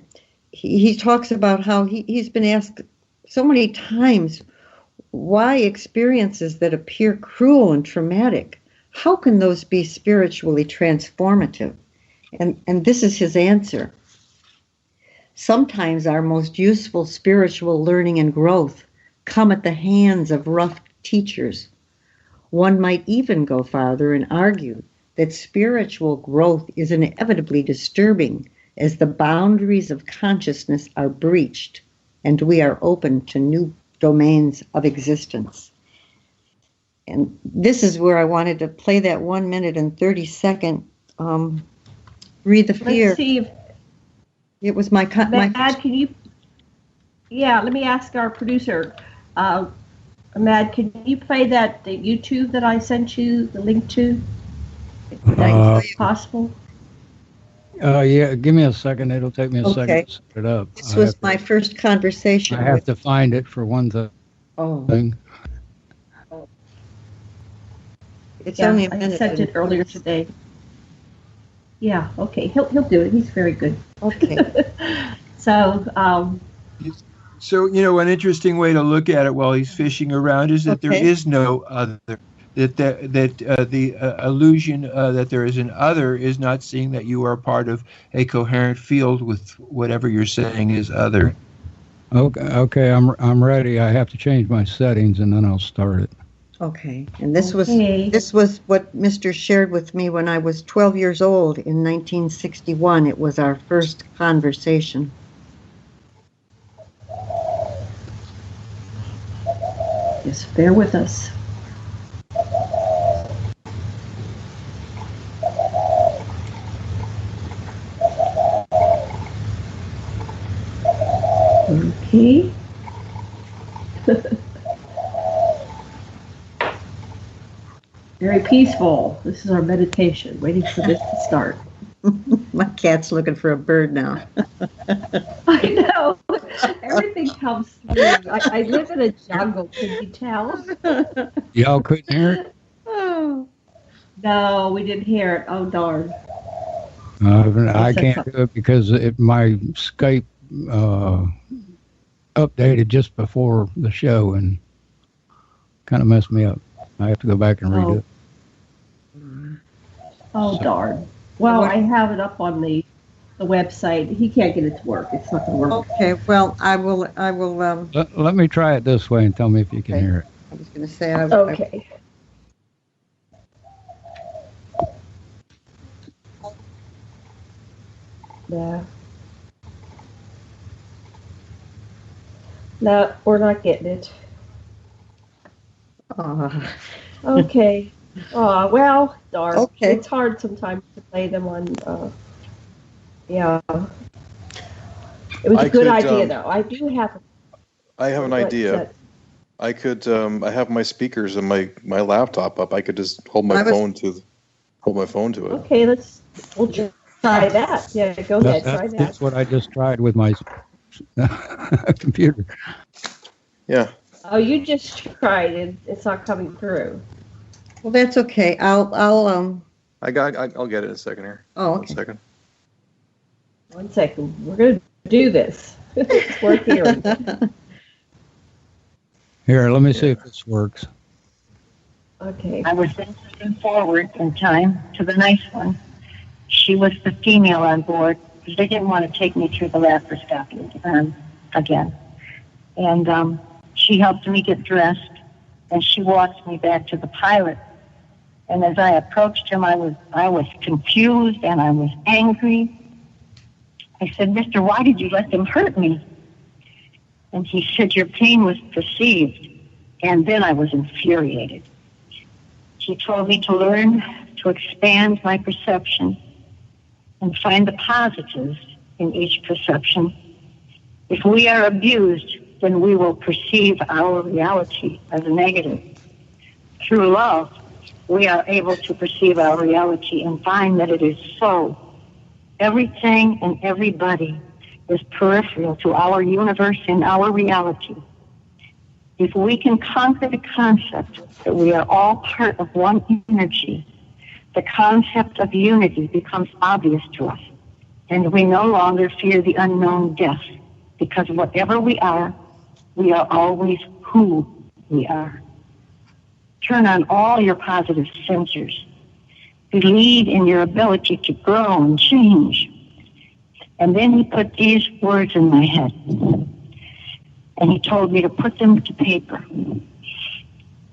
he talks about how he's been asked so many times why experiences that appear cruel and traumatic, how can those be spiritually transformative? And this is his answer. Sometimes our most useful spiritual learning and growth come at the hands of rough teachers. One might even go farther and argue that spiritual growth is inevitably disturbing as the boundaries of consciousness are breached and we are open to new domains of existence. And this is where I wanted to play that 1 minute and 30 second Read the Fear.
Let's see if
it was my
Mad, can you? Yeah, let me ask our producer. Mad, can you play the YouTube that I sent you the link to? Would that be possible?
Yeah, give me a second. It'll take me a second to set it up.
This was my first conversation.
I have to find it for one thing.
Oh. It's
Yeah,
only a
I
minute.
sent it earlier today. Yeah, okay, he'll do it. He's very good.
Okay.
So,
So, you know, an interesting way to look at it while he's fishing around is that there is no other. That the illusion that there is an other is not seeing that you are part of a coherent field with whatever you're saying is other.
Okay, I'm ready. I have to change my settings and then I'll start it.
Okay, and this was what Mr. shared with me when I was 12 years old in 1961. It was our first conversation.
just bear with us. See? Very peaceful. This is our meditation, waiting for this to start.
My cat's looking for a bird now.
I know. Everything comes through. I live in a jungle, can you tell?
Y'all couldn't hear it?
Oh.
No, we didn't hear it. Oh, darn.
I can't do it because my Skype updated just before the show and kind of messed me up. I have to go back and redo it.
Oh, darn. Well, I have it up on the website. He can't get it to work. It's not going to work.
Okay, well, I will.
Let me try it this way and tell me if you can hear it.
I was going to say.
Okay. Yeah. No, we're not getting it. Okay. Oh, well, darn.
Okay.
It's hard sometimes to play them on, yeah. It was a good idea, though. I do have...
I have an idea. I could, I have my speakers and my laptop up. I could just hold my phone to it.
Okay, we'll try that. Yeah, go ahead, try that.
That's what I just tried with my computer.
Yeah.
Oh, you just tried and it's not coming through.
Well, that's okay. I'll
I'll get it in a second here.
Oh, okay.
1 second. We're going to do this. It's worth hearing.
Here, let me see if this works.
Okay.
I was looking forward in time to the nice one. She was the female on board because they didn't want to take me through the laparoscopy again. And she helped me get dressed, and she walked me back to the pilot. And as I approached him, I was confused and I was angry. I said, "Mister, why did you let them hurt me?" And he said, "Your pain was perceived." And then I was infuriated. He told me to learn to expand my perception and find the positives in each perception. If we are abused, then we will perceive our reality as a negative. Through love, we are able to perceive our reality and find that it is so. Everything and everybody is peripheral to our universe and our reality. If we can conquer the concept that we are all part of one energy, the concept of unity becomes obvious to us, and we no longer fear the unknown death, because whatever we are always who we are. Turn on all your positive sensors. Believe in your ability to grow and change. And then he put these words in my head. And he told me to put them to paper.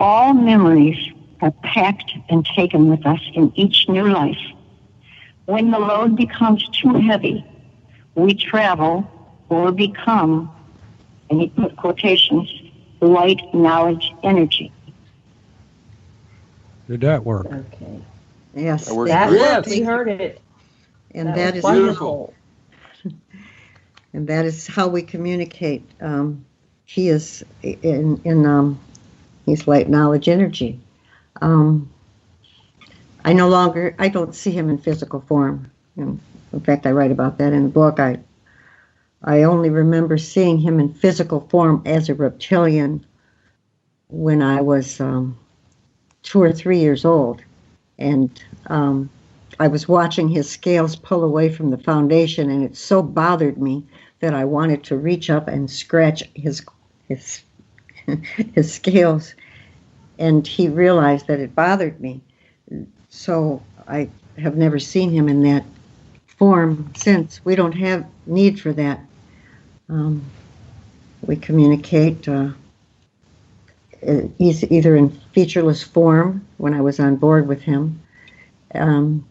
All memories are packed and taken with us in each new life. When the load becomes too heavy, we travel or become, and he put quotations, light knowledge energy.
Did that work?
Okay.
Yes.
That worked.
Yes, we heard it.
And
that
is
wonderful.
And that is how we communicate. He is he's light knowledge energy. I don't see him in physical form. In fact, I write about that in the book. I only remember seeing him in physical form as a reptilian when I was 2 or 3 years old. And I was watching his scales pull away from the foundation, and it so bothered me that I wanted to reach up and scratch his scales. And he realized that it bothered me. So I have never seen him in that form since. We don't have need for that. We communicate either in featureless form when I was on board with him, and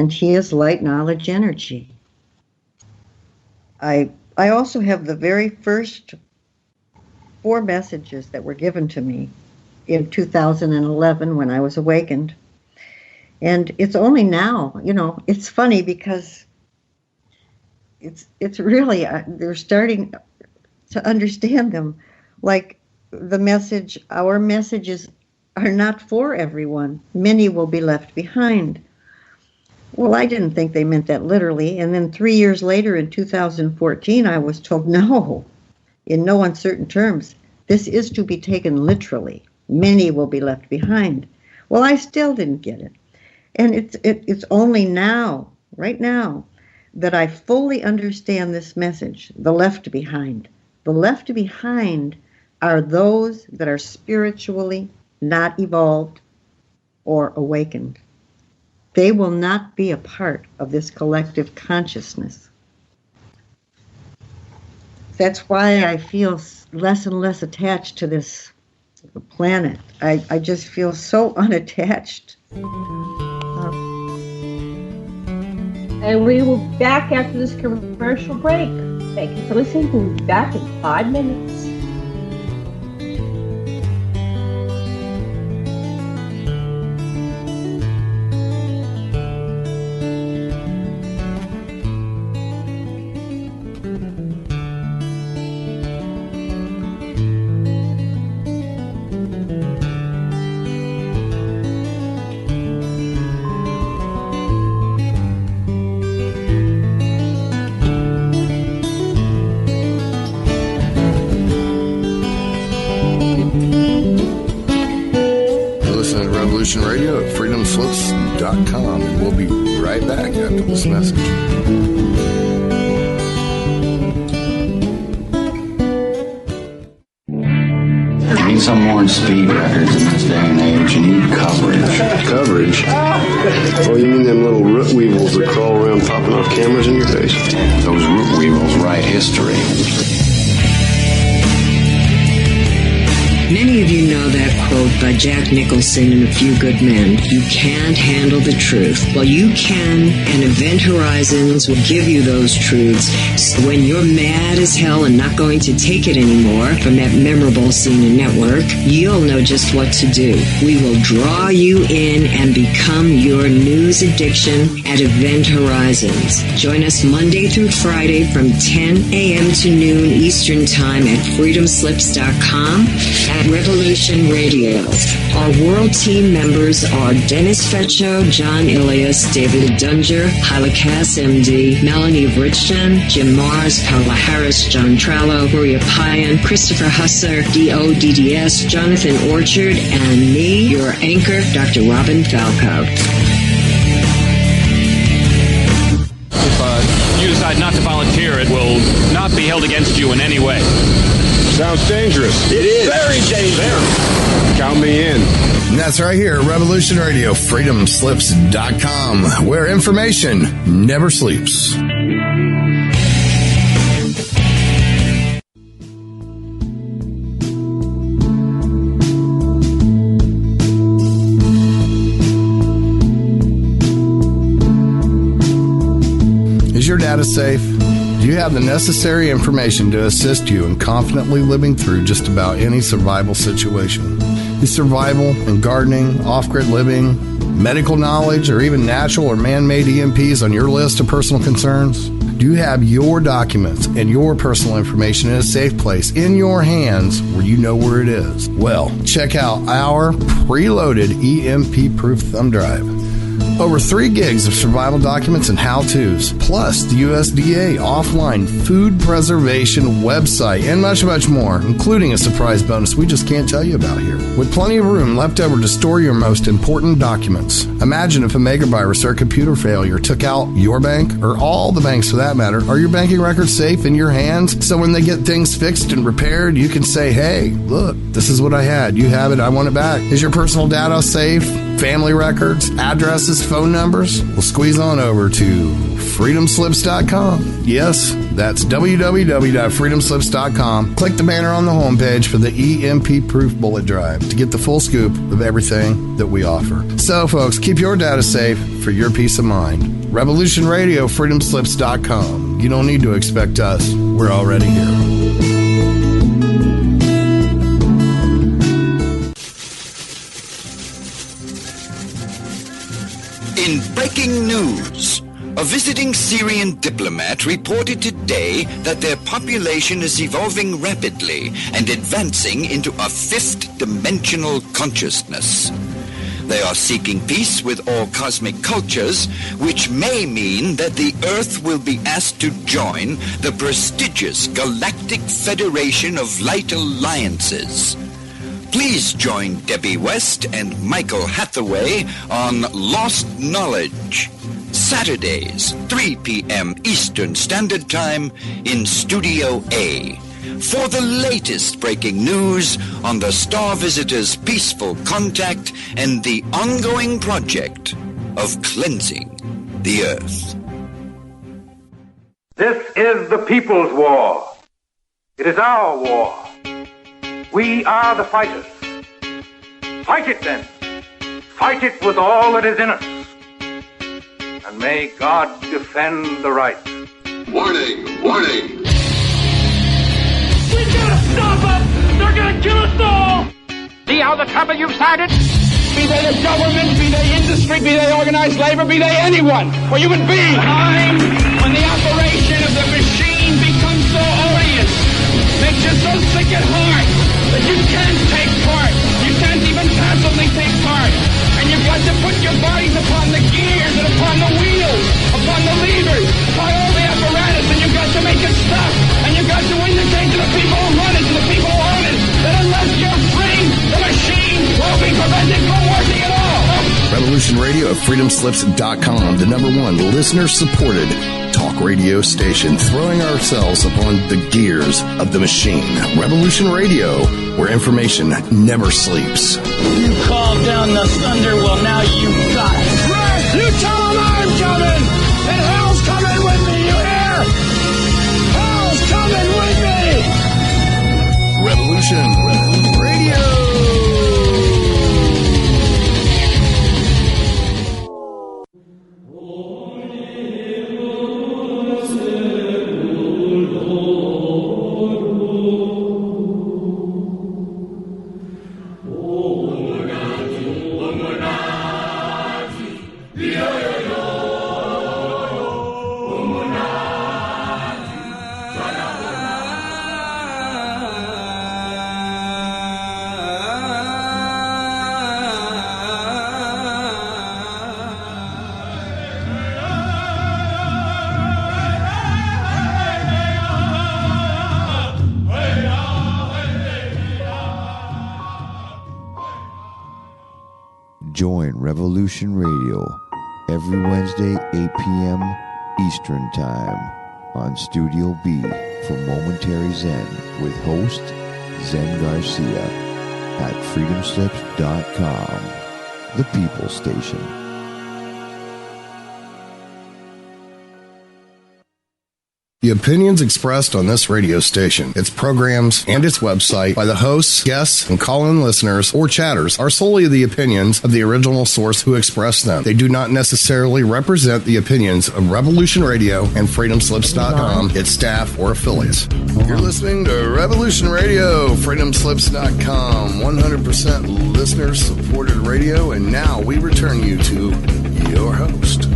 he is light knowledge energy. I also have the very first 4 messages that were given to me in 2011 when I was awakened. And it's only now, it's funny because it's really, they're starting to understand them. Like the message, our messages are not for everyone. Many will be left behind. Well, I didn't think they meant that literally. And then 3 years later, in 2014, I was told, no, in no uncertain terms, this is to be taken literally. Many will be left behind. Well, I still didn't get it. And it's only now, right now, that I fully understand this message, the left behind. The left behind are those that are spiritually not evolved or awakened. They will not be a part of this collective consciousness. That's why I feel less and less attached to this planet. I just feel so unattached.
And we will be back after this commercial break. Thank you for listening. We'll be back in 5 minutes.
Radio at freedomslips.com, and we'll be right back after this message.
You need some more speed records in this day and age. You need coverage.
Coverage? Oh, you mean them little root weevils that crawl around popping off cameras in your face?
Those root weevils write history.
Many of you know that quote by Jack Nicholson in A Few Good Men, "You can't handle the truth." Well, you can, and Event Horizons will give you those truths. So when you're mad as hell and not going to take it anymore from that memorable CNN network, you'll know just what to do. We will draw you in and become your news addiction at Event Horizons. Join us Monday through Friday from 10 a.m. to noon Eastern Time at freedomslips.com. Revolution Radio. Our world team members are Dennis Fetcho, John Ilias, David Dunger, Hyla Cass, MD, Melanie Richton, Jim Mars, Paula Harris, John Trallo, Maria Payan, Christopher Husser, DODDS, Jonathan Orchard, and me, your anchor, Dr. Robin Falco.
If you decide not to volunteer, it will not be held against you in any way.
Sounds dangerous. It is. Very dangerous. Count me in.
And that's right here at Revolution Radio, freedomslips.com, where information never sleeps. Is your data safe? Do you have the necessary information to assist you in confidently living through just about any survival situation? Is survival and gardening, off-grid living, medical knowledge, or even natural or man-made EMPs on your list of personal concerns? Do you have your documents and your personal information in a safe place in your hands where you know where it is? Well, check out our preloaded EMP-proof thumb drive. Over 3 gigs of survival documents and how-tos, plus the USDA offline food preservation website, and much, much more, including a surprise bonus we just can't tell you about here. With plenty of room left over to store your most important documents. Imagine if a megavirus or a computer failure took out your bank, or all the banks for that matter. Are your banking records safe in your hands? So when they get things fixed and repaired, you can say, hey, look, this is what I had. You have it. I want it back. Is your personal data safe? Family records, addresses, phone numbers? Well, squeeze on over to freedomslips.com. Yes, that's www.freedomslips.com. Click the banner on the homepage for the EMP-proof bullet drive to get the full scoop of everything that we offer. So, folks, keep your data safe for your peace of mind. Revolution Radio, freedomslips.com. You don't need to expect us. We're already here.
In breaking news, A visiting Syrian diplomat reported today that their population is evolving rapidly and advancing into a fifth dimensional consciousness. They are seeking peace with all cosmic cultures, which may mean that the Earth will be asked to join the prestigious Galactic Federation of Light Alliances. Please join Debbie West and Michael Hathaway on Lost Knowledge, Saturdays, 3 p.m. Eastern Standard Time in Studio A, for the latest breaking news on the Star Visitors' peaceful contact and the ongoing project of cleansing the Earth.
This is the people's war. It is our war. We are the fighters. Fight it then. Fight it with all that is in us. And may God defend the right.
Warning! Warning!
We gotta stop them! They're gonna kill us all! See how the trouble you've started? Be they the government, be they industry, be they organized labor, be they anyone, or human beings. Time when the operation of the machine becomes so odious, makes you so sick at heart that you can't take part. You can't even passively take part. And you've got to put your bodies upon the gears and upon the wheels, upon the levers, upon all the apparatus, and you've got to make it stop. And you've got to indicate to the people who run it, to the people who own it, that unless you're free, the machine will be prevented from working at all.
Revolution Radio at freedomslips.com, the #1 listener-supported talk radio station, throwing ourselves upon the gears of the machine. Revolution Radio, where information never sleeps.
You called down the thunder, well now you got it. Right, you tell them I'm coming, and hell's coming with me, you hear? Hell's coming with me!
Revolution Radio.
Join Revolution Radio every Wednesday, 8 p.m. Eastern Time on Studio B for Momentary Zen with host Zen Garcia at freedomslips.com, the People Station.
The opinions expressed on this radio station, its programs, and its website by the hosts, guests, and call-in listeners or chatters are solely the opinions of the original source who expressed them. They do not necessarily represent the opinions of Revolution Radio and freedomslips.com, its staff, or affiliates. You're listening to Revolution Radio, freedomslips.com, 100% listener-supported radio, and now we return you to your host.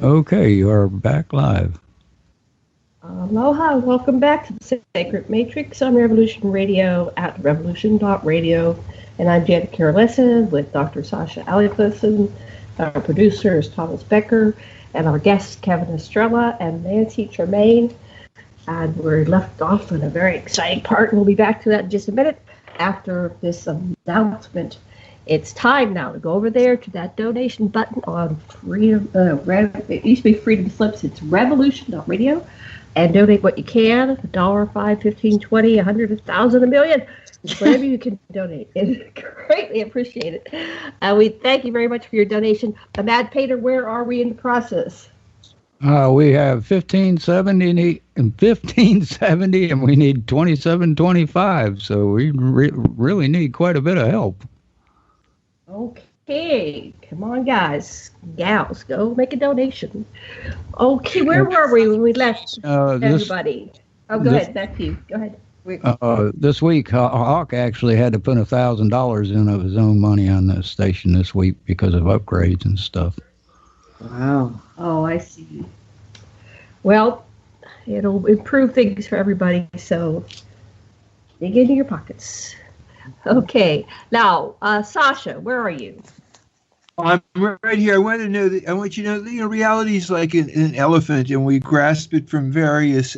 Okay, you are back live.
Aloha, welcome back to the Sacred Matrix on Revolution Radio at revolution.radio. And I'm Janet Carolessa with Dr. Sasha Aliason. Our producer is Thomas Becker, and our guests Kevin Estrella and Nancy Tremaine. And we're left off in a very exciting part, and we'll be back to that in just a minute after this announcement. It's time now to go over there to that donation button on Freedom. It used to be Freedom Slips. It's revolution.radio, and donate what you can: $1, $5, $15, $20, $100, $1,000, $1 million, whatever you can donate. It's greatly appreciated. We thank you very much for your donation. Mad Pater, where are we in the process?
We have 1570 and 1570, and we need 2725. So we really need quite a bit of help.
Okay, come on, guys, gals, go make a donation. Okay, where were we when we left everybody? Oh, go ahead. Back to you. Go ahead.
This week, Hawk actually had to put $1,000 in of his own money on the station this week because of upgrades and stuff.
Wow.
Oh, I see. Well, it'll improve things for everybody, so dig into your pockets. Okay. Now, Sasha, where are you?
I'm right here. I want you to know that reality is like an elephant, and we grasp it from various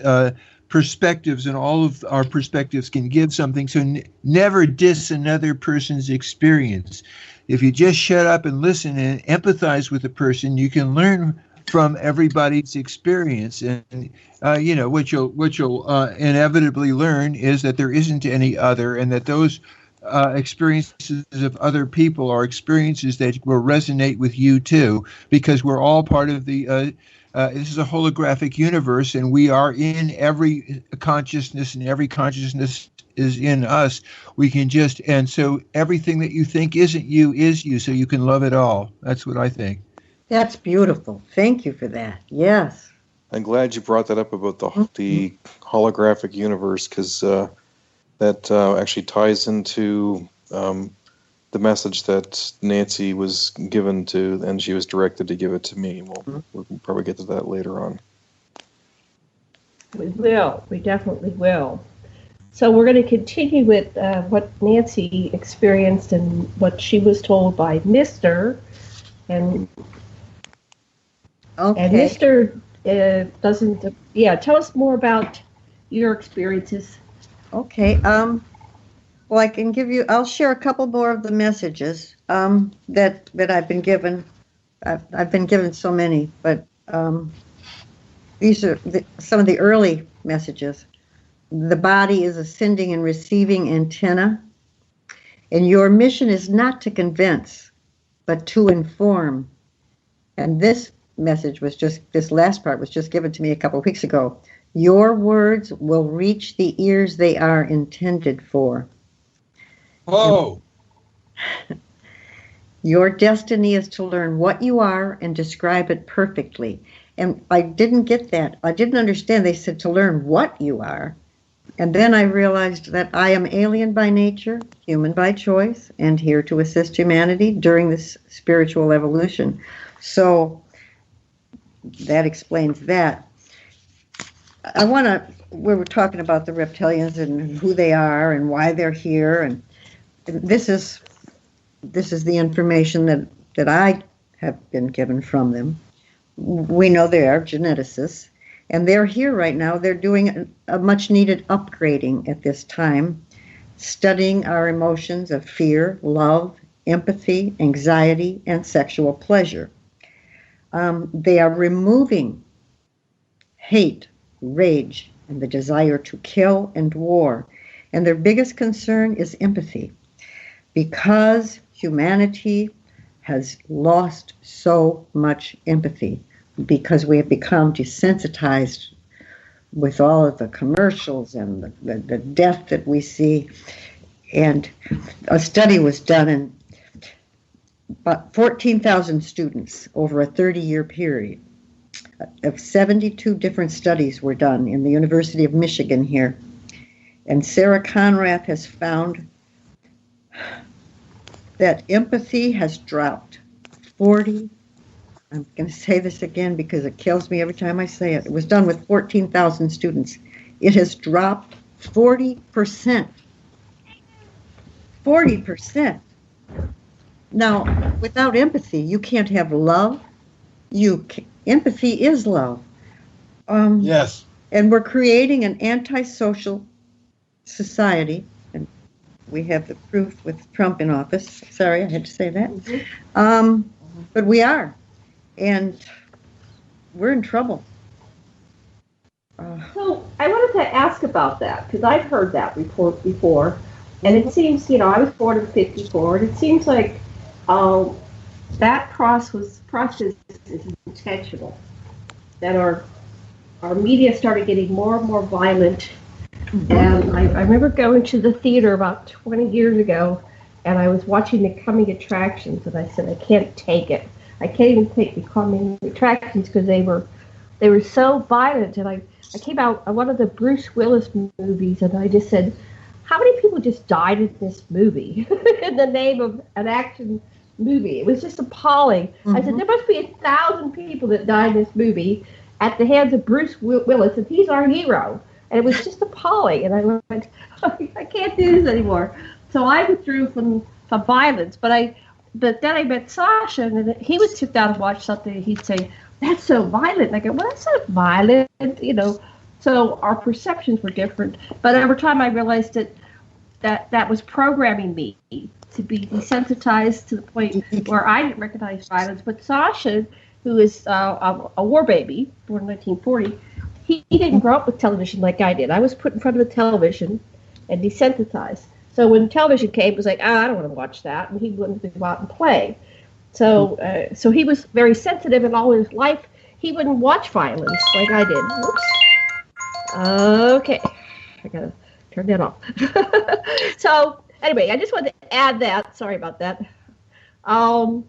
perspectives, and all of our perspectives can give something. So never diss another person's experience. If you just shut up and listen and empathize with a person, you can learn from everybody's experience. And what you'll inevitably learn is that there isn't any other, and that those experiences of other people are experiences that will resonate with you too, because we're all part of the this is a holographic universe, and we are in every consciousness, and every consciousness is in us. And so everything that you think isn't you is you, so you can love it all. That's what I think.
That's beautiful. Thank you for that. Yes.
I'm glad you brought that up about the holographic universe, because that actually ties into the message that Nancy was given to, and she was directed to give it to me. We'll probably get to that later on.
We will. We definitely will. So we're going to continue with what Nancy experienced and what she was told by Mr. And Mr. doesn't. Yeah, tell us more about your experiences.
Okay. Well, I'll share a couple more of the messages that I've been given. I've been given so many, but these are some of the early messages. The body is a sending and receiving antenna, and your mission is not to convince, but to inform. And this last part was just given to me a couple of weeks ago. Your words will reach the ears they are intended for.
Oh.
Your destiny is to learn what you are and describe it perfectly. And I didn't get that. I didn't understand. They said to learn what you are. And then I realized that I am alien by nature, human by choice, and here to assist humanity during this spiritual evolution. So that explains that. We were talking about the reptilians and who they are and why they're here, and this is the information that I have been given from them. We know they are geneticists, and they're here right now. They're doing a much needed upgrading at this time, studying our emotions of fear, love, empathy, anxiety, and sexual pleasure. They are removing hate, rage, and the desire to kill and war. And their biggest concern is empathy, because humanity has lost so much empathy, because we have become desensitized with all of the commercials and the death that we see. And a study was done, and about 14,000 students over a 30-year period. Of 72 different studies were done in the University of Michigan here. And Sarah Conrath has found that empathy has dropped 40. I'm going to say this again because it kills me every time I say it. It was done with 14,000 students. It has dropped 40%. 40%. Now, without empathy, you can't have love. Empathy is love.
Yes.
And we're creating an antisocial society. And we have the proof with Trump in office. Sorry, I had to say that. Mm-hmm. But we are. And we're in trouble.
So I wanted to ask about that, because I've heard that report before. And it seems, I was born in 1954, and it seems like that process is intentional. That our media started getting more and more violent. And I remember going to the theater about 20 years ago, and I was watching the coming attractions, and I said, I can't take it. I can't even take the coming attractions because they they were so violent. And I came out on one of the Bruce Willis movies, and I just said, how many people just died in this movie in the name of an action movie? It was just appalling. Mm-hmm. I said, there must be 1,000 people that died in this movie at the hands of Bruce Willis, and he's our hero. And it was just appalling. And I went, I can't do this anymore. So I withdrew from violence. But then I met Sasha, and he would sit down and watch something, and he'd say, that's so violent. And I go, well, that's not violent, you know. So our perceptions were different. But over time, I realized that was programming me to be desensitized to the point where I didn't recognize violence. But Sasha, who is a war baby, born in 1940, he didn't grow up with television like I did. I was put in front of a television and desensitized. So when television came, it was like, I don't want to watch that. And he wouldn't go out and play. So he was very sensitive, and all his life, he wouldn't watch violence like I did. Whoops. Okay. I got to turn that off. So anyway, I just wanted to add that. Sorry about that. I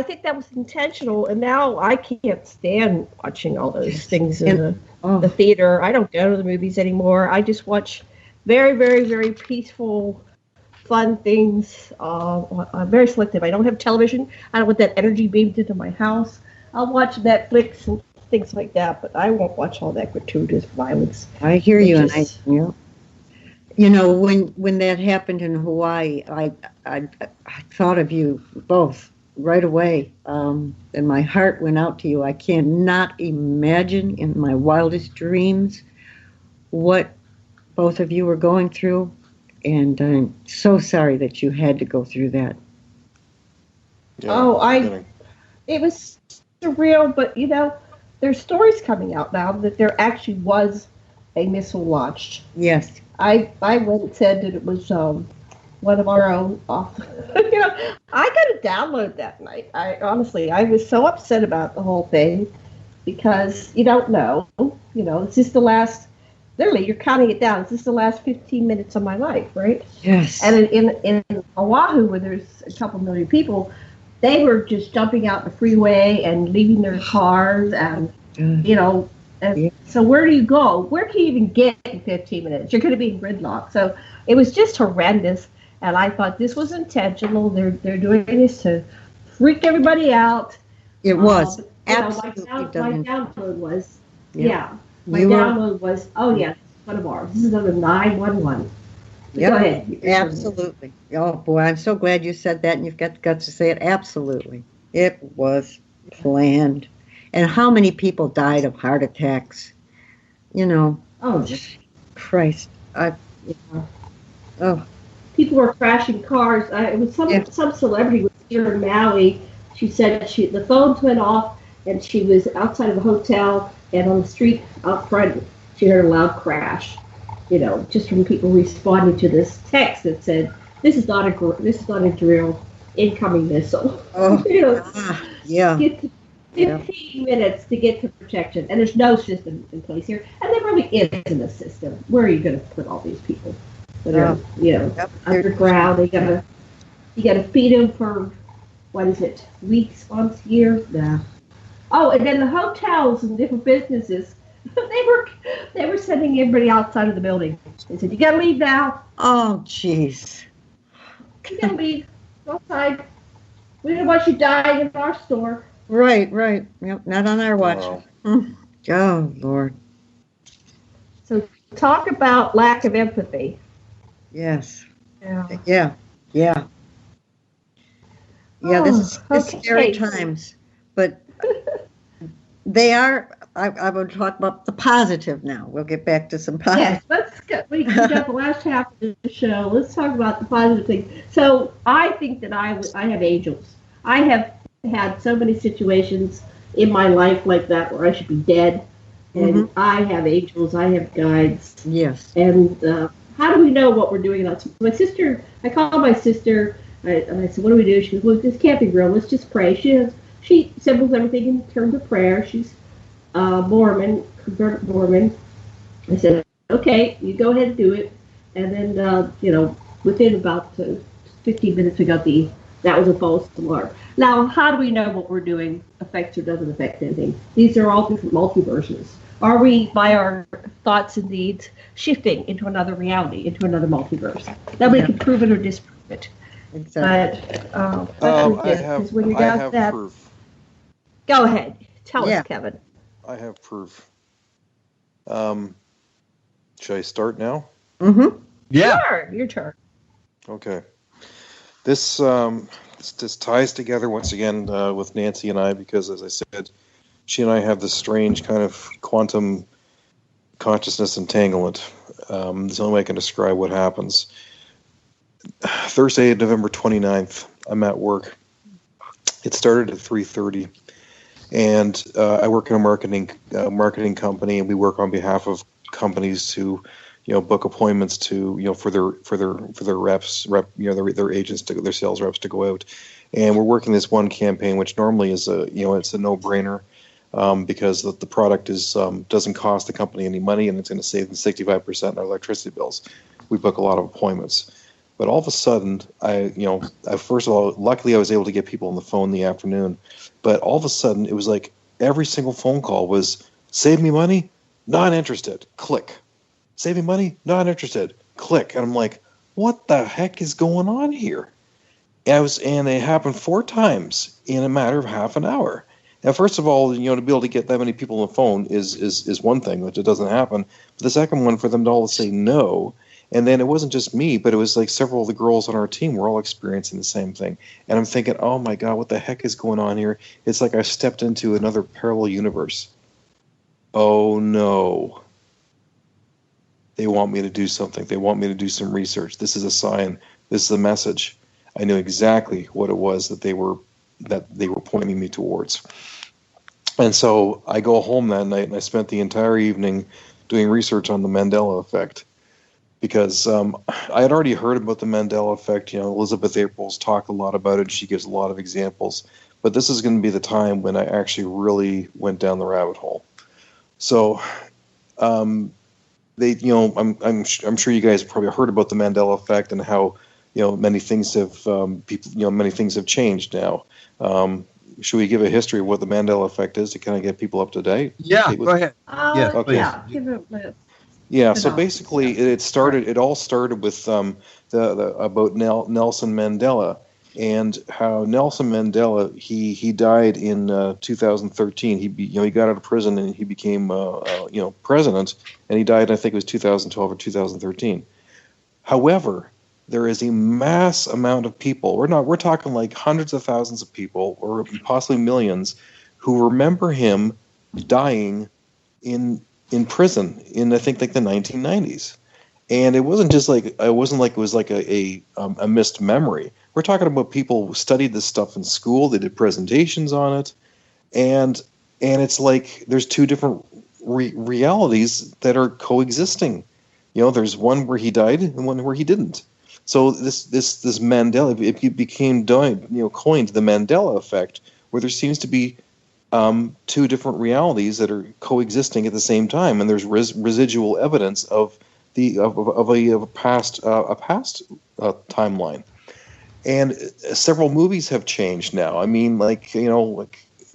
think that was intentional, and now I can't stand watching all those things in the theater. I don't go to the movies anymore. I just watch very, very, very peaceful, fun things. I'm very selective. I don't have television. I don't want that energy beamed into my house. I'll watch Netflix and things like that, but I won't watch all that gratuitous violence.
I hear you, and you know, when that happened in Hawaii, I thought of you both right away, and my heart went out to you. I cannot imagine in my wildest dreams what both of you were going through, and I'm so sorry that you had to go through that.
Yeah,
it was surreal, but you know, there's stories coming out now that there actually was a missile launched.
Yes.
I went and said that it was one of our own. You know, I got to download that night. I was so upset about the whole thing because you don't know. You know, it's just the last. Literally, you're counting it down. It's just the last 15 minutes of my life, right?
Yes.
And in Oahu, where there's a couple million people, they were just jumping out the freeway and leaving their cars, and you know. And so where do you go? Where can you even get in 15 minutes? You're going to be in gridlock. So it was just horrendous. And I thought this was intentional. They're doing this to freak everybody out.
It was.
Absolutely. My download was, download was, it's one of ours. This is number 911.
Yep.
Go ahead.
Absolutely. Oh, boy, I'm so glad you said that, and you've got the guts to say it. Absolutely. It was planned. And how many people died of heart attacks? You know.
Oh,
Christ.
People were crashing cars. It was some celebrity was here in Maui. She said the phones went off, and she was outside of a hotel, and on the street out front, she heard a loud crash. You know, just from people responding to this text that said, "This is not a drill. Incoming missile."
Oh,
you know, 15 minutes to get to protection, and there's no system in place here, and there really isn't a system. Where are you going to put all these people that are, underground? You gotta feed them for weeks, months, years? Nah. Oh, and then the hotels and different businesses, they were sending everybody outside of the building. They said, "You gotta leave now."
Oh, jeez.
You gotta leave outside. We don't want you dying in our store.
Right. Yep, not on our watch. Oh, Lord.
So talk about lack of empathy.
Yes.
Yeah.
This is scary times. But they are, I would talk about the positive now. We'll get back to some positive.
Yes, we got the last half of the show. Let's talk about the positive things. So I think that I have angels. I have had so many situations in my life like that where I should be dead, and I have angels, I have guides.
Yes.
And how do we know what we're doing? My sister, I called my sister, and I said, "What do we do?" She goes, "Well, this can't be real. Let's just pray." She symbols everything in terms of prayer. She's Mormon, converted Mormon. I said, "Okay, you go ahead and do it." And then, within about 15 minutes, we got the That was a false alarm. Now, how do we know what we're doing affects or doesn't affect anything? These are all different multiverses. Are we, by our thoughts and deeds, shifting into another reality, into another multiverse? Nobody can prove it or disprove it.
Exactly.
But
I have proof.
Go ahead. Tell us, Kevin.
I have proof. Should I start now?
Mm-hmm.
Yeah.
Sure, your turn.
Okay. This ties together once again with Nancy and I because, as I said, she and I have this strange kind of quantum consciousness entanglement. It's the only way I can describe what happens. Thursday, November 29th, I'm at work. It started at 3:30, and I work in a marketing company, and we work on behalf of companies to, book appointments to, for their reps, their agents, their sales reps to go out, and we're working this one campaign, which normally is it's a no-brainer. Because the product doesn't cost the company any money, and it's going to save them 65% on electricity bills. We book a lot of appointments, but all of a sudden, first of all, luckily I was able to get people on the phone in the afternoon, but all of a sudden it was like every single phone call was save me money, not interested, click. Save me money, not interested, click. And I'm like, what the heck is going on here? And it happened 4 times in a matter of half an hour. Now, first of all, to be able to get that many people on the phone is one thing, which it doesn't happen. But the second one, for them to all say no, and then it wasn't just me, but it was like several of the girls on our team were all experiencing the same thing. And I'm thinking, oh my God, what the heck is going on here? It's like I stepped into another parallel universe. Oh no. They want me to do something. They want me to do some research. This is a sign. This is a message. I knew exactly what it was that they were pointing me towards. And so I go home that night, and I spent the entire evening doing research on the Mandela effect, because I had already heard about the Mandela effect. Elizabeth April's talked a lot about it. She gives a lot of examples, but this is going to be the time when I actually really went down the rabbit hole. So, I'm sure you guys probably heard about the Mandela effect and how many things have changed now. Should we give a history of what the Mandela effect is to kind of get people up to date?
Yeah, go ahead.
Yeah,
okay.
Yeah, give it a
Yeah, so basically, it all started with about Nelson Mandela, and how Nelson Mandela he died in 2013. He got out of prison and he became president, and he died, I think it was 2012 or 2013. However, there is a mass amount of people. We're talking like hundreds of thousands of people, or possibly millions, who remember him dying in prison in, I think, like the 1990s. And it wasn't just like it was like a missed memory. We're talking about people who studied this stuff in school. They did presentations on it, and it's like there's 2 different realities that are coexisting. There's one where he died and one where he didn't. So this Mandela, it became coined the Mandela effect, where there seems to be 2 different realities that are coexisting at the same time, and there's residual evidence of a past timeline. And several movies have changed now. I mean, like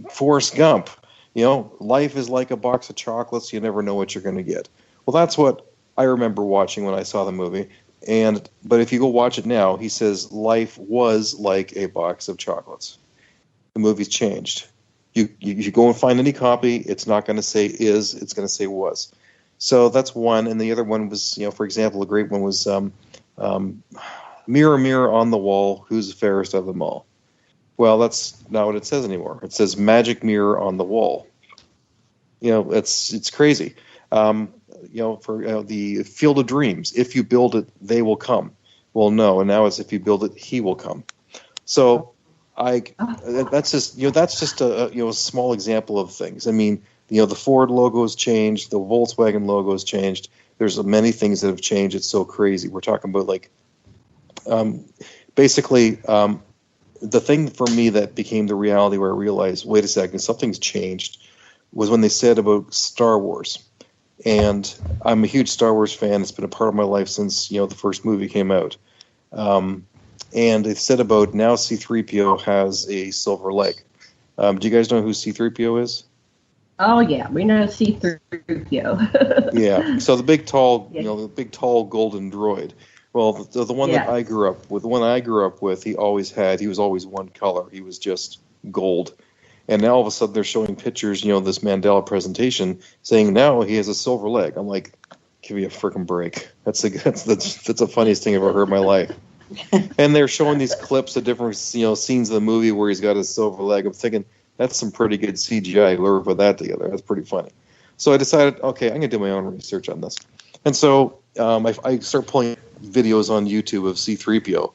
Forrest Gump. Life is like a box of chocolates. You never know what you're going to get. Well, that's what I remember watching when I saw the movie. But if you go watch it now, he says life was like a box of chocolates. The movie's changed. You go and find any copy, it's not going to say is, it's going to say was. So that's one. And the other one was, for example, a great one was mirror, mirror on the wall, who's the fairest of them all? Well, that's not what it says anymore. It says magic mirror on the wall. It's crazy. For the Field of Dreams, if you build it, they will come. Well, no, and now it's if you build it, he will come. So that's just a small example of things. I mean, the Ford logo has changed, the Volkswagen logo has changed. There's many things that have changed. It's so crazy. We're talking about basically the thing for me that became the reality where I realized, wait a second, something's changed, was when they said about Star Wars. And I'm a huge Star Wars fan. It's been a part of my life since the first movie came out. And they've said about now C-3PO has a silver leg. Do you guys know who C-3PO is?
Oh yeah, we know C-3PO.
Yeah. So the big tall, the big tall golden droid. Well, the one that I grew up with, he was always one color. He was just gold. And now all of a sudden they're showing pictures, this Mandela presentation saying now he has a silver leg. I'm like, give me a freaking break. That's the funniest thing I've ever heard in my life. And they're showing these clips of different, scenes of the movie where he's got his silver leg. I'm thinking, that's some pretty good CGI. Whoever put that together, that's pretty funny. So I decided, okay, I'm going to do my own research on this. And so I start pulling videos on YouTube of C-3PO,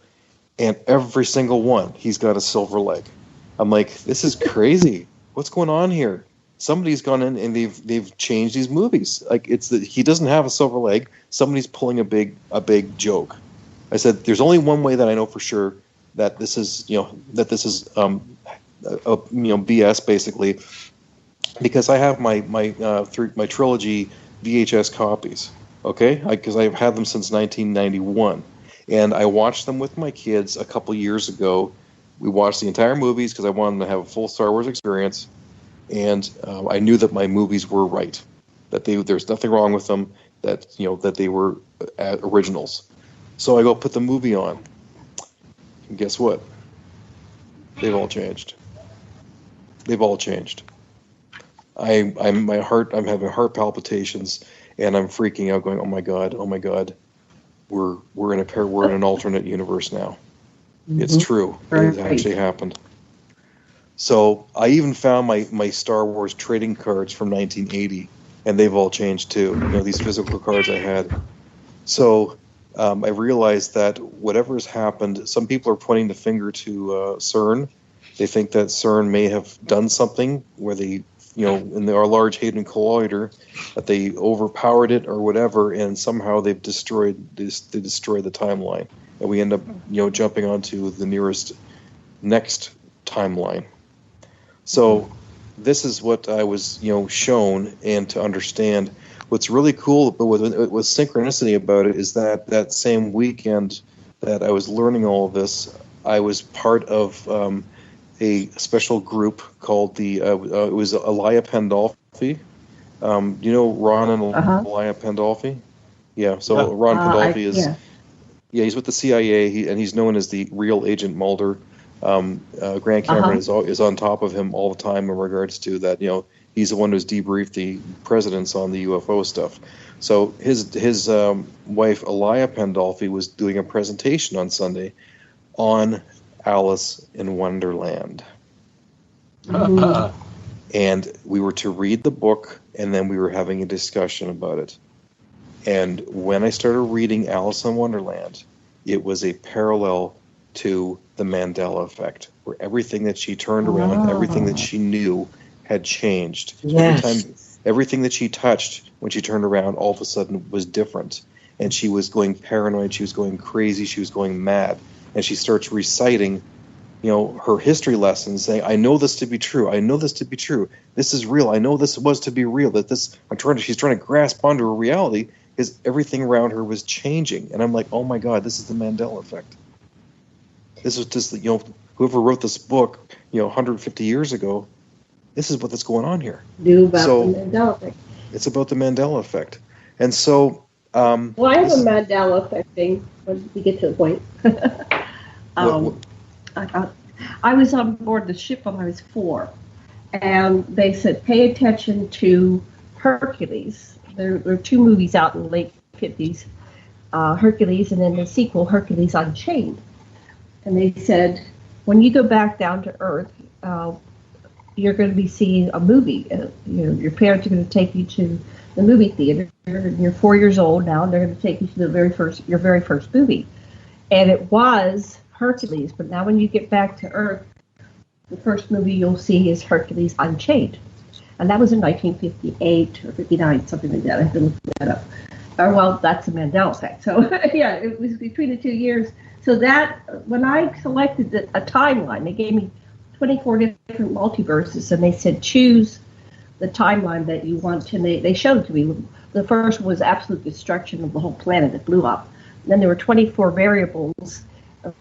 and every single one, he's got a silver leg. I'm like, this is crazy. What's going on here? Somebody's gone in and they've changed these movies. Like he doesn't have a silver leg. Somebody's pulling a big joke. I said, there's only one way that I know for sure that this is BS basically, because I have my trilogy VHS copies. Okay, because I've had them since 1991, and I watched them with my kids a couple years ago. We watched the entire movies because I wanted them to have a full Star Wars experience, and I knew that my movies were right, that there's nothing wrong with them, that they were originals. So I go put the movie on, and guess what? They've all changed. I'm having heart palpitations, and I'm freaking out, going, oh my god, we're in an alternate universe now. Mm-hmm. It's true. Right. It actually happened. So I even found my Star Wars trading cards from 1980, and they've all changed too. These physical cards I had. So I realized that whatever has happened, some people are pointing the finger to CERN. They think that CERN may have done something where they, in our Large Hadron Collider, that they overpowered it or whatever, and somehow they've destroyed the timeline, and we end up, jumping onto the next timeline. So this is what I was, shown, and to understand. What's really cool, but with synchronicity about it, is that same weekend that I was learning all of this, I was part of a special group called it was Elia Pandolfi. You know Ron and Elia Pandolfi? Yeah, so Ron Pandolfi is he's with the CIA, he's known as the real Agent Mulder. Grant Cameron is on top of him all the time in regards to that, he's the one who's debriefed the presidents on the UFO stuff. So his wife, Elia Pandolfi, was doing a presentation on Sunday on Alice in Wonderland. And we were to read the book, and then we were having a discussion about it. And when I started reading Alice in Wonderland, it was a parallel to the Mandela effect, where everything that she turned around, everything that she knew had changed. Yes. Everything that she touched when she turned around all of a sudden was different. And she was going paranoid, she was going crazy, she was going mad. And she starts reciting, her history lessons, saying, I know this to be true, I know this to be true, this is real, I know this was to be real, that she's trying to grasp onto a reality, because everything around her was changing. And I'm like, oh my God, this is the Mandela effect. This was just, whoever wrote this book, 150 years ago, this is what's going on here.
Knew about the Mandela effect.
It's about the Mandela effect. And so...
I have a Mandela effect thing, when we get to the point. I was on board the ship when I was 4, and they said, pay attention to Hercules. There were 2 movies out in the late 50s, Hercules, and then the sequel, Hercules Unchained. And they said, when you go back down to Earth, you're going to be seeing a movie. Your parents are going to take you to the movie theater. You're 4 years old now, and they're going to take you to your very first movie. And it was Hercules, but now when you get back to Earth, the first movie you'll see is Hercules Unchained. And that was in 1958 or 59, something like that. I have to look that up. That's the Mandela effect. So, yeah, it was between the 2 years. So that, when I selected a timeline, they gave me 24 different multiverses, and they said, choose the timeline that you want. And they showed it to me. The first was absolute destruction of the whole planet. It blew up. And then there were 24 variables,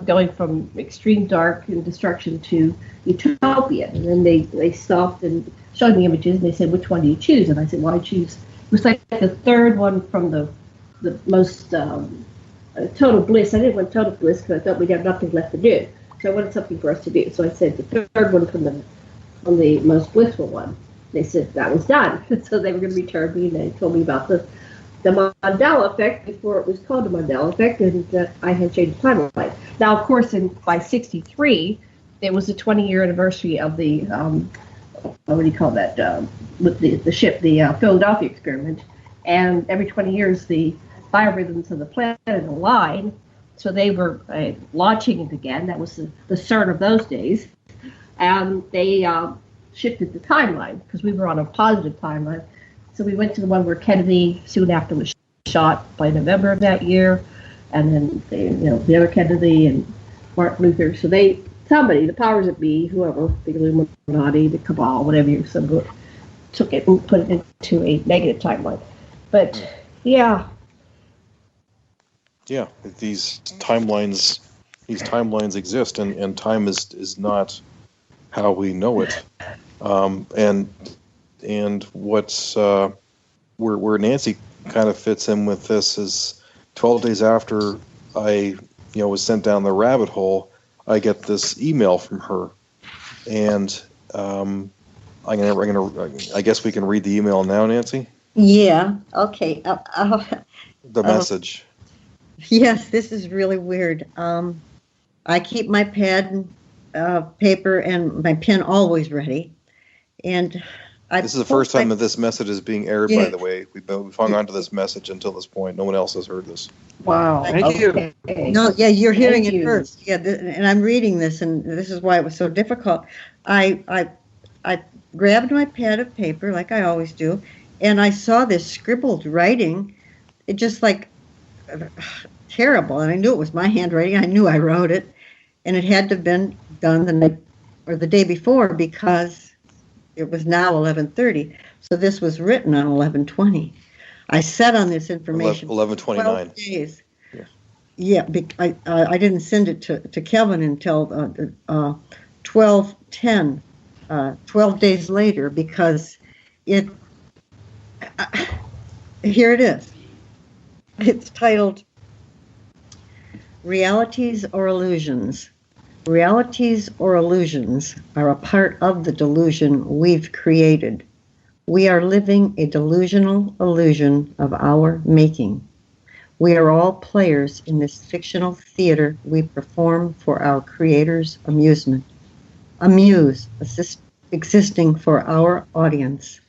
going from extreme dark and destruction to utopia. And then they stopped and showed me images, and they said, which one do you choose? And I said, well, I choose, it was like the third one from the most total bliss. I didn't want total bliss because I thought we'd have nothing left to do. So I wanted something for us to do. So I said the third one from the most blissful one. They said that was done. So they were going to return me, and they told me about the Mandela effect before it was called the Mandela effect, and that I had changed the timeline. Now, of course, by 1963, it was the 20-year anniversary of the, what do you call that, with the ship, the Philadelphia experiment. And every 20 years, the biorhythms of the planet align. So they were launching it again. That was the CERN of those days. And they shifted the timeline because we were on a positive timeline. So we went to the one where Kennedy soon after was shot by November of that year, and then the other Kennedy and Martin Luther. So somebody, the powers that be, whoever, the Illuminati, the Cabal, whatever you said, took it and put it into a negative timeline. But yeah,
these timelines exist, and time is not how we know it. And what's where Nancy kind of fits in with this is 12 days after I was sent down the rabbit hole, I get this email from her, and I guess we can read the email now, Nancy.
Yeah. Okay.
The message.
Yes, this is really weird. I keep my pad, paper, and my pen always ready, and
this is the first time that this message is being aired, by the way. We've hung on to this message until this point. No one else has heard this.
Wow.
Thank you.
No, yeah, you're hearing it first. Yeah, and I'm reading this, and this is why it was so difficult. I grabbed my pad of paper, like I always do, and I saw this scribbled writing. It just like terrible, and I knew it was my handwriting. I knew I wrote it, and it had to have been done the night or the day before because it was now 11:30, so this was written on 11:20. I sat on this information
11:29
12 days. Yeah, I didn't send it to Kevin until 12:10, 12 days later, because it. Here it is. It's titled "Realities or Illusions." Realities or illusions are a part of the delusion we've created. We are living a delusional illusion of our making. We are all players in this fictional theater we perform for our creator's amusement. Existing for our audience.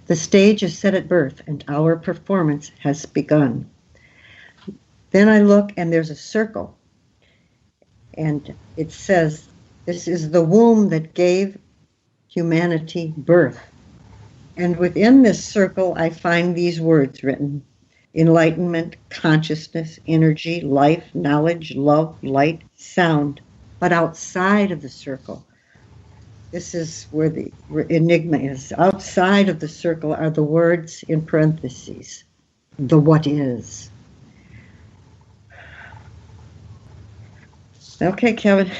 The stage is set at birth, and our performance has begun. Then I look, and there's a circle. And it says, this is the womb that gave humanity birth. And within this circle, I find these words written: enlightenment, consciousness, energy, life, knowledge, love, light, sound. But outside of the circle, this is where the enigma is. Outside of the circle are the words in parentheses, the what is. Okay, Kevin.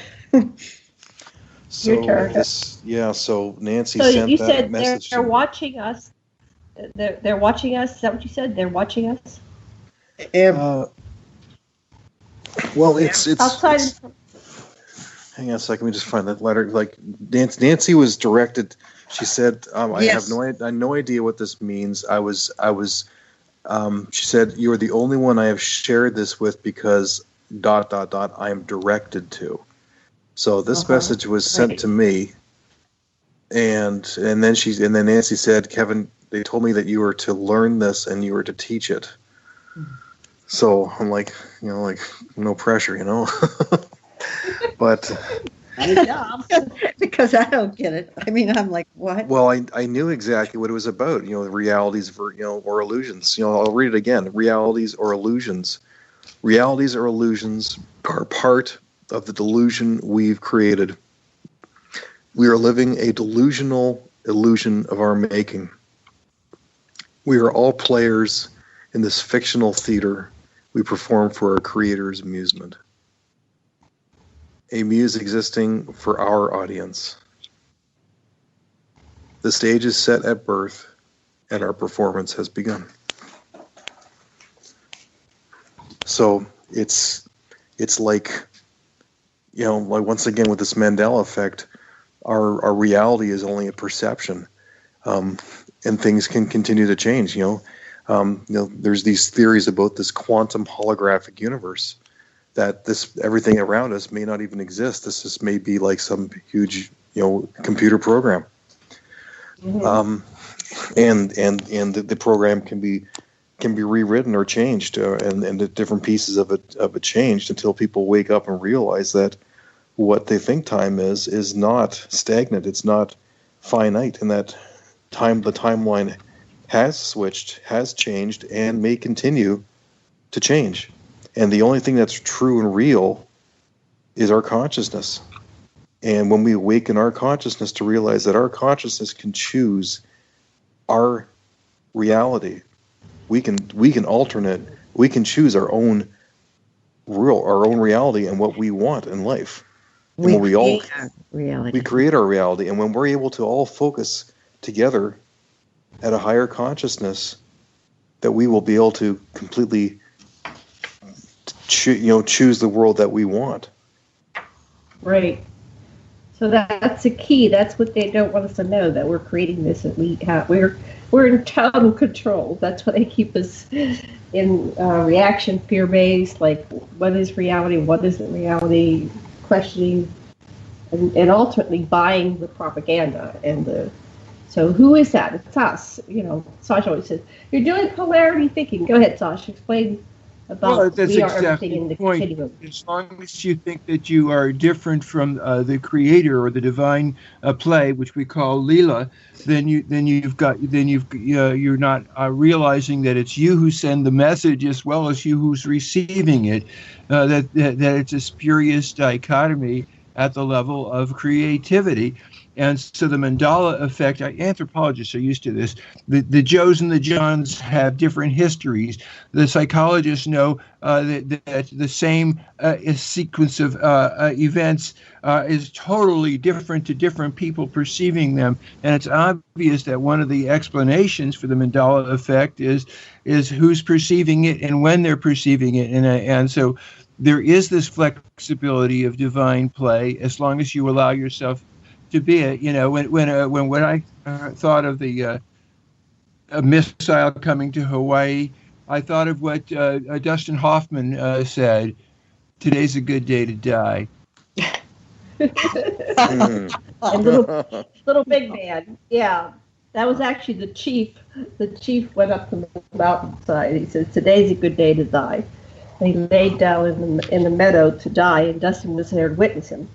So Nancy sent
you
that
said
message.
They're watching us. They're watching us. Is that what you said? They're watching us.
Well, it's
outside.
Hang on a second. Let me just find that letter. Like Nancy was directed. She said, "I have no idea what this means." I was. She said, "You are the only one I have shared this with because ... I am directed to." So this message was sent to me, and then Nancy said, "Kevin, they told me that you were to learn this and you were to teach it." So I'm like, no pressure, but
because I don't get it. I mean, I'm like, what?
Well, I knew exactly what it was about. The realities or illusions. I'll read it again. Realities or illusions. Realities or illusions are part of the delusion we've created. We are living a delusional illusion of our making. We are all players in this fictional theater we perform for our creator's amusement. a muse existing for our audience. The stage is set at birth, and our performance has begun. So it's like, like once again with this Mandela effect, our reality is only a perception, and things can continue to change. There's these theories about this quantum holographic universe, that everything around us may not even exist. This just may be like some huge, computer program. Mm-hmm. And the program can be rewritten or changed, and the different pieces of it changed until people wake up and realize that what they think time is not stagnant. It's not finite, and that the timeline has switched, has changed, and may continue to change. And the only thing that's true and real is our consciousness. And when we awaken our consciousness to realize that our consciousness can choose our reality, we can alternate. We can choose our own reality and what we want in life. And
we create our reality.
We create our reality, and when we're able to all focus together at a higher consciousness, that we will be able to completely, choose the world that we want.
Right. So that's the key. That's what they don't want us to know, that we're creating this, and we're in total control. That's why they keep us in reaction, fear-based, like what is reality, what isn't reality, questioning, and ultimately buying the propaganda. So who is that? It's us. Sasha always says, you're doing polarity thinking. Go ahead, Sasha, explain about
that's
we are
exactly
everything in the
point.
continuum.
As long as you think that you are different from the creator or the divine play, which we call Leela, you're not realizing that it's you who send the message as well as you who's receiving it. That it's a spurious dichotomy at the level of creativity. And so the Mandela effect, anthropologists are used to this. The Joes and the Johns have different histories. The psychologists know that the same sequence of events is totally different to different people perceiving them. And it's obvious that one of the explanations for the Mandela effect is who's perceiving it and when they're perceiving it. And so there is this flexibility of divine play as long as you allow yourself to be it. When I thought of the a missile coming to Hawaii, I thought of what Dustin Hoffman said, "Today's a good day to die."
And little big man, yeah, that was actually the chief. The chief went up to the mountainside. He said, "Today's a good day to die." And he laid down in the meadow to die, and Dustin was there to witness him.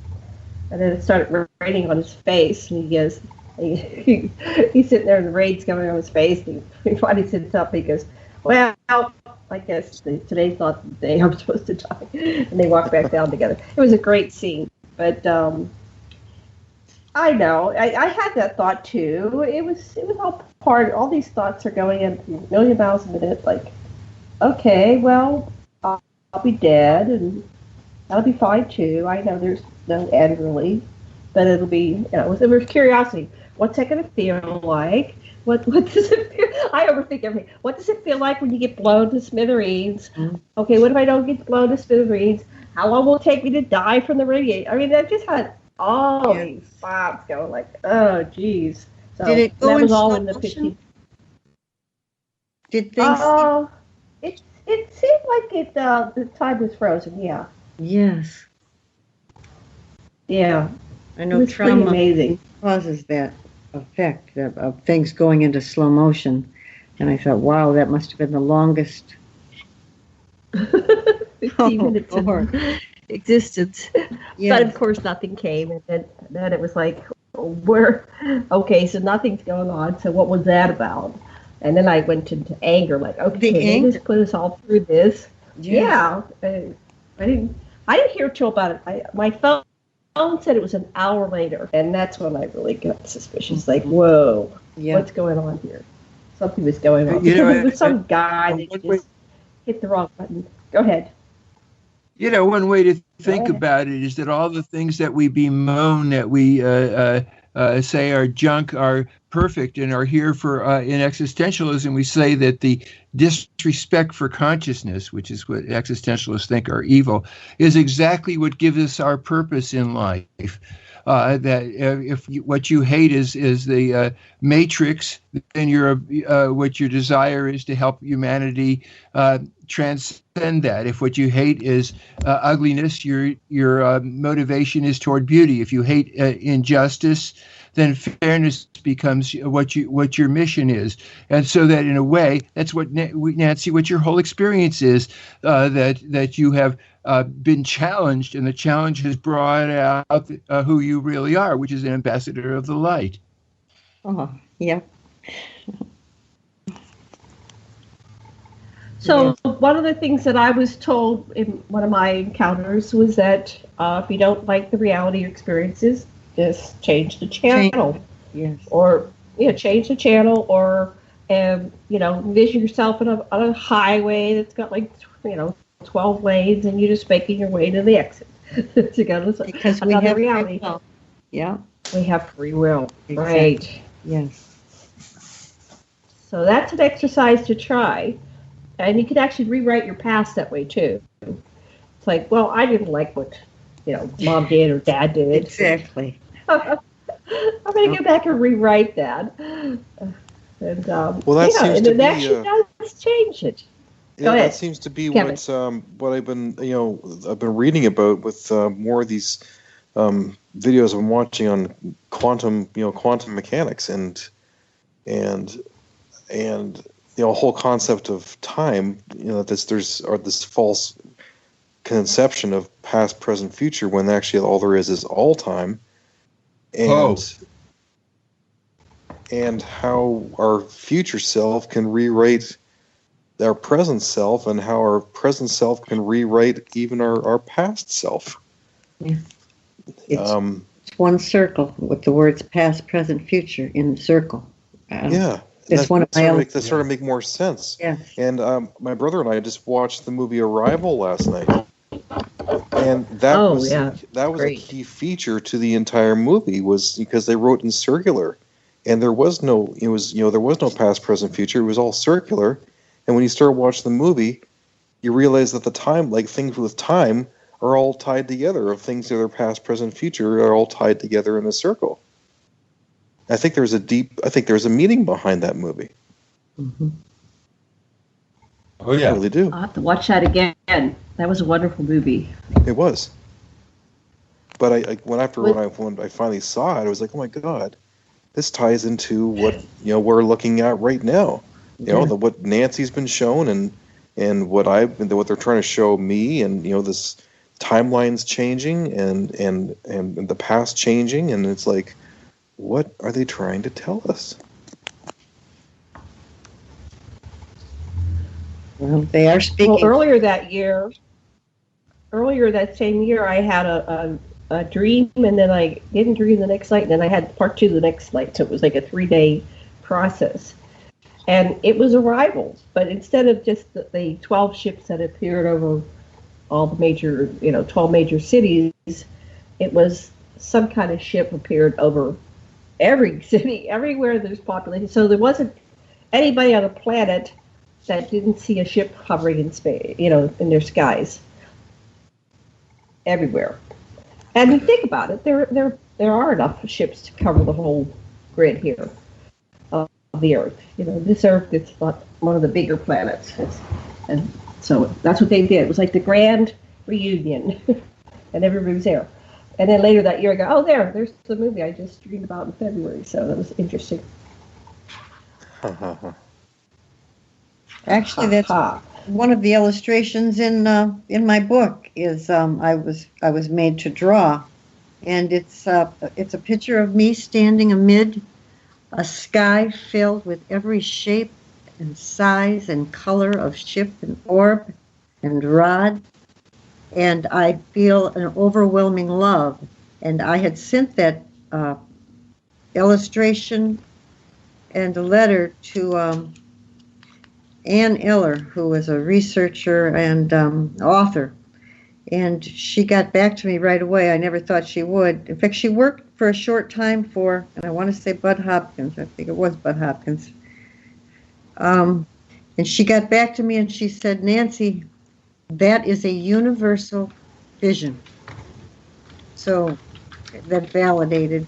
And then it started raining on his face, and he goes, he's sitting there, and the rain's coming on his face, and he finally sits up, and he goes, "Well, I guess today's not the day I'm supposed to die." And they walk back down together. It was a great scene, but I know, I had that thought too. It was all part, all these thoughts are going in a million miles a minute, like, okay, well, I'll be dead, and that'll be fine too. I know there's no end really, but it'll be, there was curiosity. What's that going to feel like? What does it feel? I overthink everything. What does it feel like when you get blown to smithereens? Okay, what if I don't get blown to smithereens? How long will it take me to die from the radiation? I mean, I just had all these thoughts going, like, oh, geez. So
did it go
that
in
was all
slow
in the
motion?
15.
Did things?
It seemed like the time was frozen. Yeah.
Yes.
Yeah.
I know
it was
trauma
amazing.
causes that effect of things going into slow motion, and I thought, wow, that must have been the longest
15 minutes of existence.
Yes.
But of course nothing came, and then it was like, so nothing's going on, so what was that about? And then I went into anger, like, okay, they just put us all through this.
Yes.
Yeah. I didn't hear till about it. My phone said it was an hour later, and that's when I really got suspicious. Like, whoa, what's going on here? Something was going on. It was some guy that just hit the wrong button. Go ahead.
One way to think about it is that all the things that we bemoan, that we say are junk, are perfect and are here for, in existentialism, we say that the disrespect for consciousness, which is what existentialists think are evil, is exactly what gives us our purpose in life. That if what you hate is the matrix, then what your desire is to help humanity transcend that. If what you hate is ugliness, your motivation is toward beauty. If you hate injustice, then fairness becomes what your mission is. And so that in a way, that's what Nancy, what your whole experience is, that you have been challenged, and the challenge has brought out who you really are, which is an ambassador of the light.
Oh, yeah.
So one of the things that I was told in one of my encounters was that if you don't like the reality experiences, just change the channel.
Yes.
Or change the channel, or envision yourself on a highway that's got 12 lanes, and you're just making your way to the exit to go to
because we have reality. Free will. Yeah,
we have free will. Exactly. Right.
Yes.
So that's an exercise to try, and you can actually rewrite your past that way too. It's like, well, I didn't like what mom did or dad did.
Exactly.
I'm going to go back and rewrite that. And
that seems to be
actually does change it.
Yeah, that seems to be what I've been I've been reading about with more of these videos I'm watching on quantum mechanics and whole concept of time. There's this false conception of past, present, future, when actually all there is all time. And how our future self can rewrite our present self, and how our present self can rewrite even our past self.
Yeah. It's one circle with the words past, present, future in the circle. That sort of make more sense.
Yeah. And my brother and I just watched the movie Arrival last night. And that was a key feature to the entire movie, was because they wrote in circular, and there was no past, present, future. It was all circular. And when you start watching the movie, you realize that the time, things with time, are all tied together. Of things that are past, present, future, are all tied together in a circle. I think there's a meaning behind that movie.
Mm-hmm.
Oh yeah,
I really do.
I'll have to watch that again. That was a wonderful movie.
It was. But when I finally saw it, I was like, oh my God, this ties into what we're looking at right now. What Nancy's been shown, and what they're trying to show me, and this timeline's changing, and the past changing, and it's like, what are they trying to tell us?
Well, they are speaking.
Well, earlier that same year, I had a dream, and then I didn't dream the next night, and then I had part 2 the next night, so it was like a 3-day process. And it was arrivals, but instead of just the 12 ships that appeared over all the major, 12 major cities, it was some kind of ship appeared over every city, everywhere there's population. So there wasn't anybody on the planet that didn't see a ship hovering in space, in their skies, everywhere. And you think about it, there are enough ships to cover the whole grid here of the Earth. This Earth is not one of the bigger planets, and so that's what they did. It was like the grand reunion, and everybody was there. And then later that year, I go, oh, there's the movie I just dreamed about in February. So that was interesting.
Actually, that's one of the illustrations in my book. Is I was made to draw, and it's a picture of me standing amid a sky filled with every shape and size and color of ship and orb and rod, and I feel an overwhelming love. And I had sent that illustration and a letter to Ann Eller, who was a researcher and author, And she got back to me right away. I never thought she would. In fact, she worked for a short time for, and I want to say Bud Hopkins. I think it was Bud Hopkins. And she got back to me and she said, Nancy, that is a universal vision. So that validated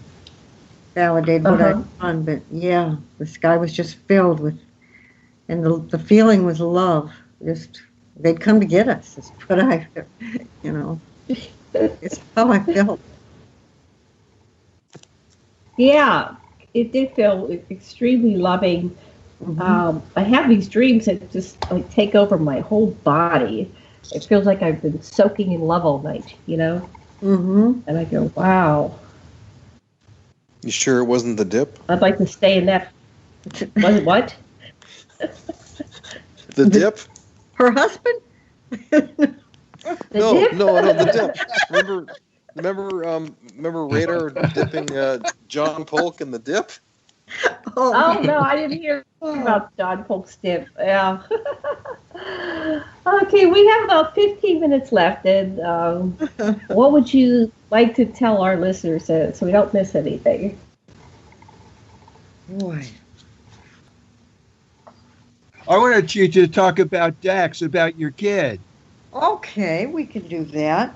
what I'd done. But yeah, the sky was just filled with, and the feeling was love. Just, they'd come to get us. It's what I, it's how I felt.
Yeah, it did feel extremely loving. I have these dreams that just like take over my whole body. It feels like I've been soaking in love all night, And I go, wow.
You sure it wasn't the dip?
I'd like to stay in that. Was it what?
The dip?
Her husband?
No, the dip. Remember Radar dipping John Polk in the dip?
Oh no, I didn't hear about John Polk's dip. Yeah. Okay, we have about 15 minutes left, and what would you like to tell our listeners so we don't miss anything?
Boy.
I wanted you to talk about Dax, about your kid.
Okay, we can do that.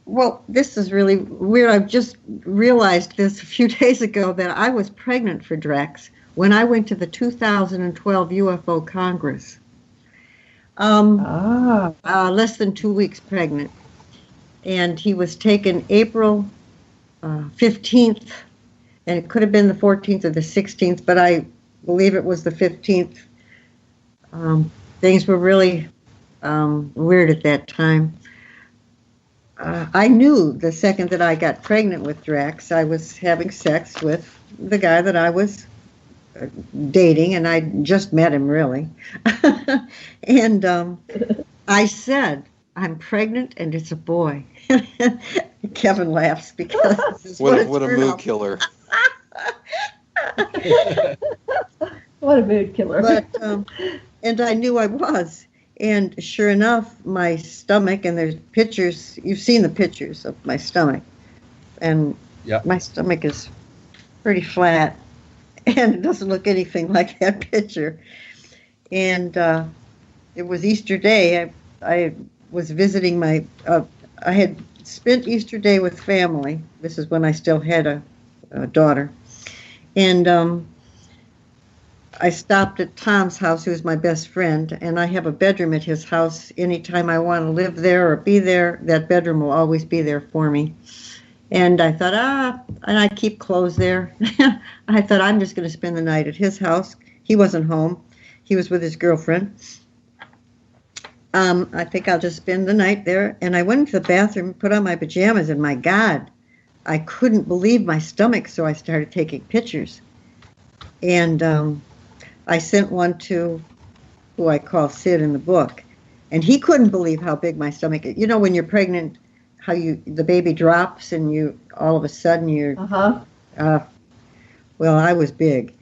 Well, this is really weird. I've just realized this a few days ago that I was pregnant for Drax when I went to the 2012 UFO Congress. Less than 2 weeks pregnant. And he was taken April 15th, and it could have been the 14th or the 16th, but I believe it was the 15th. Things were really weird at that time. I knew the second that I got pregnant with Drax, I was having sex with the guy that I was dating, and I just met him, really. And I said, I'm pregnant, and it's a boy. Kevin laughs because this is
what a mood killer.
What a mood killer.
But, and I knew I was. And sure enough, my stomach, and there's pictures, you've seen the pictures of my stomach. And my stomach is pretty flat, and it doesn't look anything like that picture. And it was Easter Day. I was visiting I had spent Easter Day with family. This is when I still had a daughter. And I stopped at Tom's house, who was my best friend, and I have a bedroom at his house. Anytime I want to live there or be there, that bedroom will always be there for me. And I thought, and I keep clothes there. I thought, I'm just going to spend the night at his house. He wasn't home. He was with his girlfriend. I think I'll just spend the night there. And I went into the bathroom, put on my pajamas, and my God, I couldn't believe my stomach, so I started taking pictures. And I sent one to who I call Sid in the book, and he couldn't believe how big my stomach is. You know, when you're pregnant, how the baby drops and you all of a sudden you're. Well, I was big,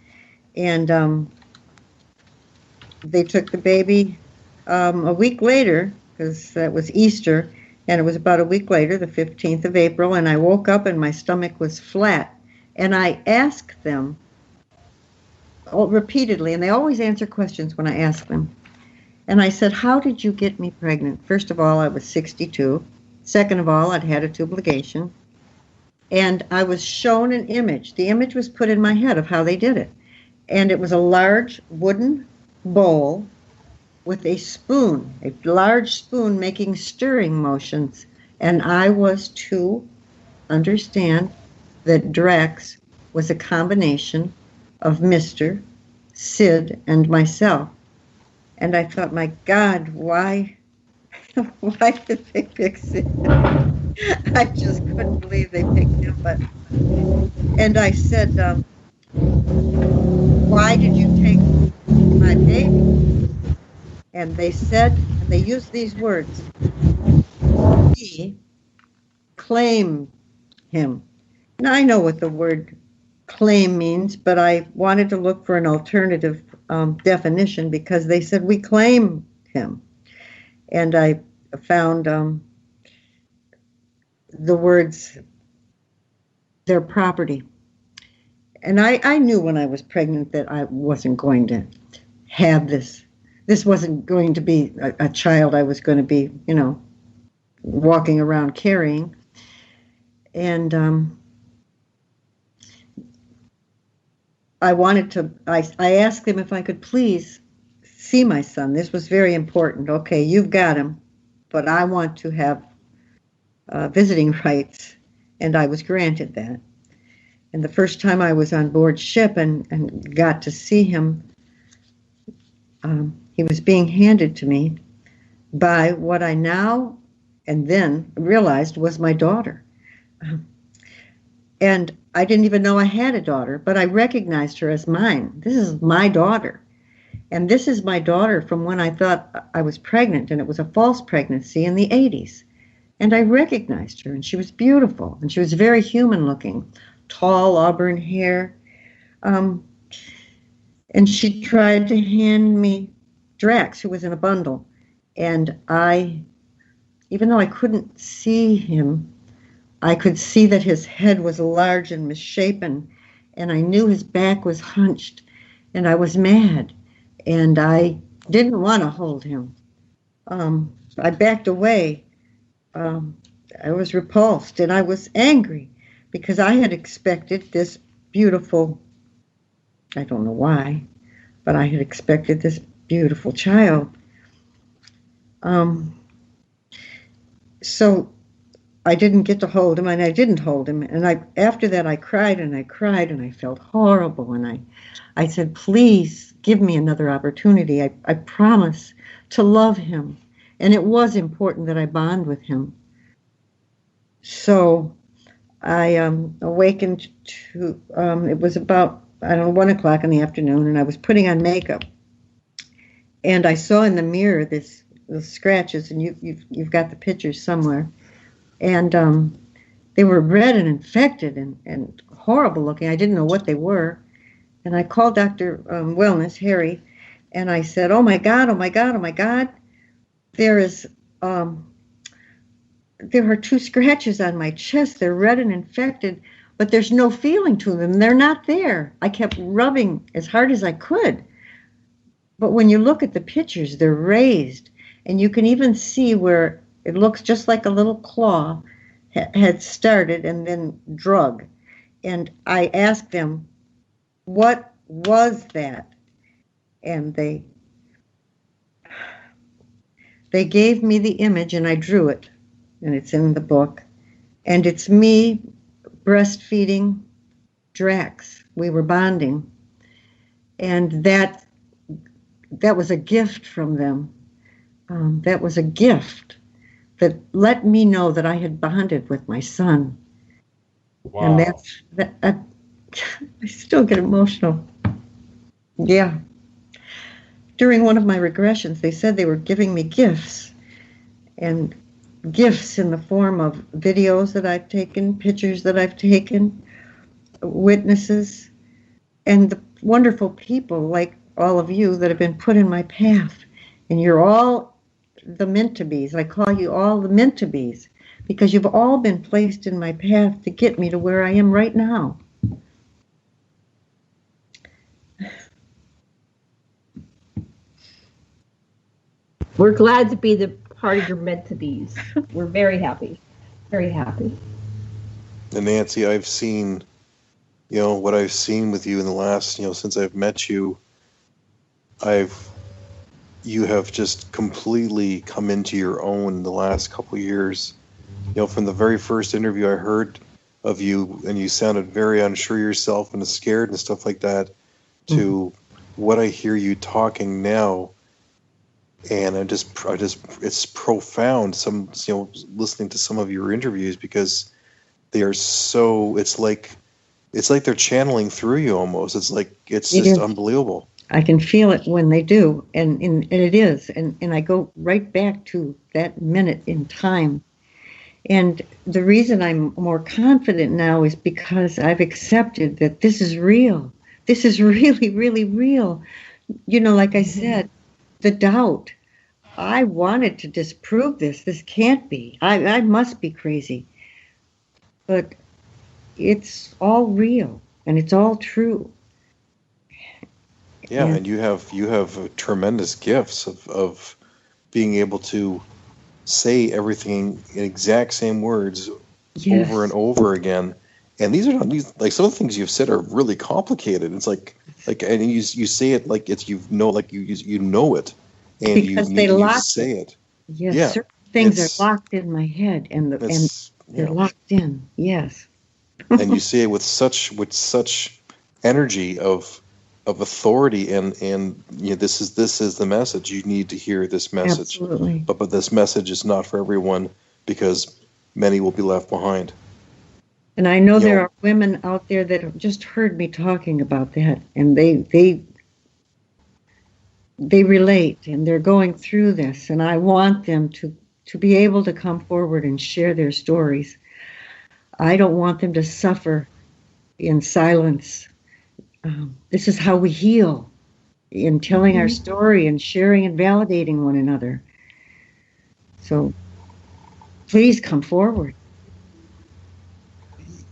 and they took the baby a week later, because that was Easter, and it was about a week later, the 15th of April, and I woke up and my stomach was flat, and I asked them repeatedly, and they always answer questions when I ask them. And I said, how did you get me pregnant? First of all, I was 62. Second of all, I'd had a tube ligation. And I was shown an image. The image was put in my head of how they did it. And it was a large wooden bowl with a spoon, a large spoon making stirring motions. And I was to understand that Drax was a combination of Mr., Sid, and myself. And I thought, my God, why did they pick Sid? I just couldn't believe they picked him. And I said, why did you take my baby? And they said, and they used these words, we claim him. Now, I know what the word claim means, but I wanted to look for an alternative definition, because they said we claim him. And I found the words, their property. And I knew when I was pregnant that I wasn't going to have this. This wasn't going to be a child I was going to be, walking around carrying. And I asked them if I could please see my son. This was very important. Okay, you've got him, but I want to have visiting rights. And I was granted that. And the first time I was on board ship and got to see him, he was being handed to me by what I now and then realized was my daughter. And I didn't even know I had a daughter, but I recognized her as mine. This is my daughter. And this is my daughter from when I thought I was pregnant, and it was a false pregnancy in the 80s. And I recognized her, and she was beautiful, and she was very human looking. Tall auburn hair. And she tried to hand me Drax, who was in a bundle. And even though I couldn't see him, I could see that his head was large and misshapen, and I knew his back was hunched, and I was mad, and I didn't want to hold him. I backed away. I was repulsed, and I was angry, because I had expected this beautiful, I don't know why, but I had expected this beautiful child. So I didn't get to hold him, and I didn't hold him. And after that, I cried, and I cried, and I felt horrible. And I said, please give me another opportunity. I promise to love him. And it was important that I bond with him. So I awakened to, it was about, 1 o'clock in the afternoon, and I was putting on makeup. And I saw in the mirror the scratches, and you've got the pictures somewhere. And they were red and infected and horrible looking. I didn't know what they were. And I called Dr. Wellness, Harry, and I said, oh my God, oh my God, oh my God. There are 2 scratches on my chest. They're red and infected, but there's no feeling to them. They're not there. I kept rubbing as hard as I could. But when you look at the pictures, they're raised. And you can even see where it looks just like a little claw had started and then drug. And I asked them, what was that? And they gave me the image, and I drew it. And it's in the book. And it's me breastfeeding Drax. We were bonding. And that was a gift from them. That was a gift that let me know that I had bonded with my son. Wow. And I still get emotional. Yeah. During one of my regressions, they said they were giving me gifts, and gifts in the form of videos that I've taken, pictures that I've taken, witnesses, and the wonderful people like all of you that have been put in my path. And you're all the meant-to-bes. I call you all the meant-to-bes, because you've all been placed in my path to get me to where I am right now.
We're glad to be the part of your meant-to-bes. We're very happy. Very happy.
And Nancy, I've seen, what I've seen with you in the last, since I've met you, you have just completely come into your own the last couple of years. From the very first interview I heard of you, and you sounded very unsure of yourself and scared and stuff like that, to what I hear you talking now. And I just it's profound. Listening to some of your interviews, because they are so, it's like they're channeling through you almost. It's just unbelievable.
I can feel it when they do, and it is, and I go right back to that minute in time. And the reason I'm more confident now is because I've accepted that this is real. This is really, really real. Like I said, the doubt. I wanted to disprove this. This can't be. I must be crazy. But it's all real and it's all true.
Yeah, and you have tremendous gifts of being able to say everything in exact same words over and over again. And these are not like some of the things you've said are really complicated. It's like and you say it like it's you know it, and
because they
say it.
Yes,
yeah,
certain things are locked in my head, and they're locked in. Yes,
and you say it with such energy of authority, and this is the message. You need to hear this message.
Absolutely.
But this message is not for everyone because many will be left behind.
And I know there are women out there that have just heard me talking about that, and they relate, and they're going through this, and I want them to be able to come forward and share their stories. I don't want them to suffer in silence. This is how we heal, in telling our story and sharing and validating one another. So please come forward.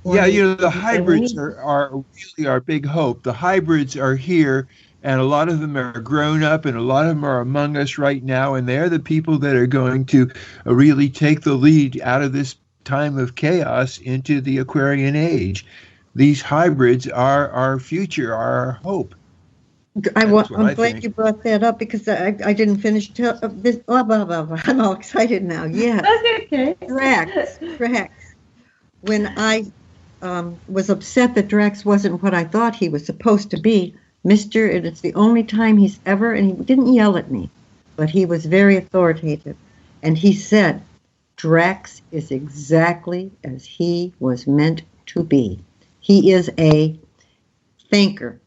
Yeah, the hybrids are really our big hope. The hybrids are here, and a lot of them are grown up, and a lot of them are among us right now, and they're the people that are going to really take the lead out of this time of chaos into the Aquarian age. These hybrids are our future, our hope.
I'm glad you brought that up because I didn't finish this. I'm all excited now. Yeah.
That's okay.
Drax. When I was upset that Drax wasn't what I thought he was supposed to be, and it's the only time he's ever, and he didn't yell at me, but he was very authoritative. And he said, Drax is exactly as he was meant to be. He is a thinker.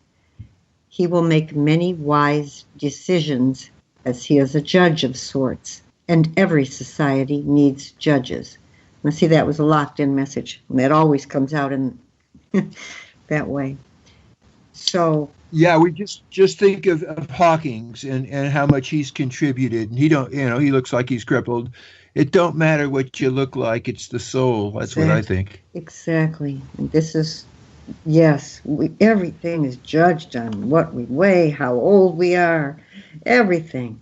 He will make many wise decisions as he is a judge of sorts. And every society needs judges. Now, see, that was a locked-in message. And that always comes out in that way. So...
Yeah, we just think of Hawkins and how much he's contributed. And he looks like he's crippled. It don't matter what you look like. It's the soul. That's what I think.
Exactly. And this is, yes, everything is judged on what we weigh, how old we are, everything.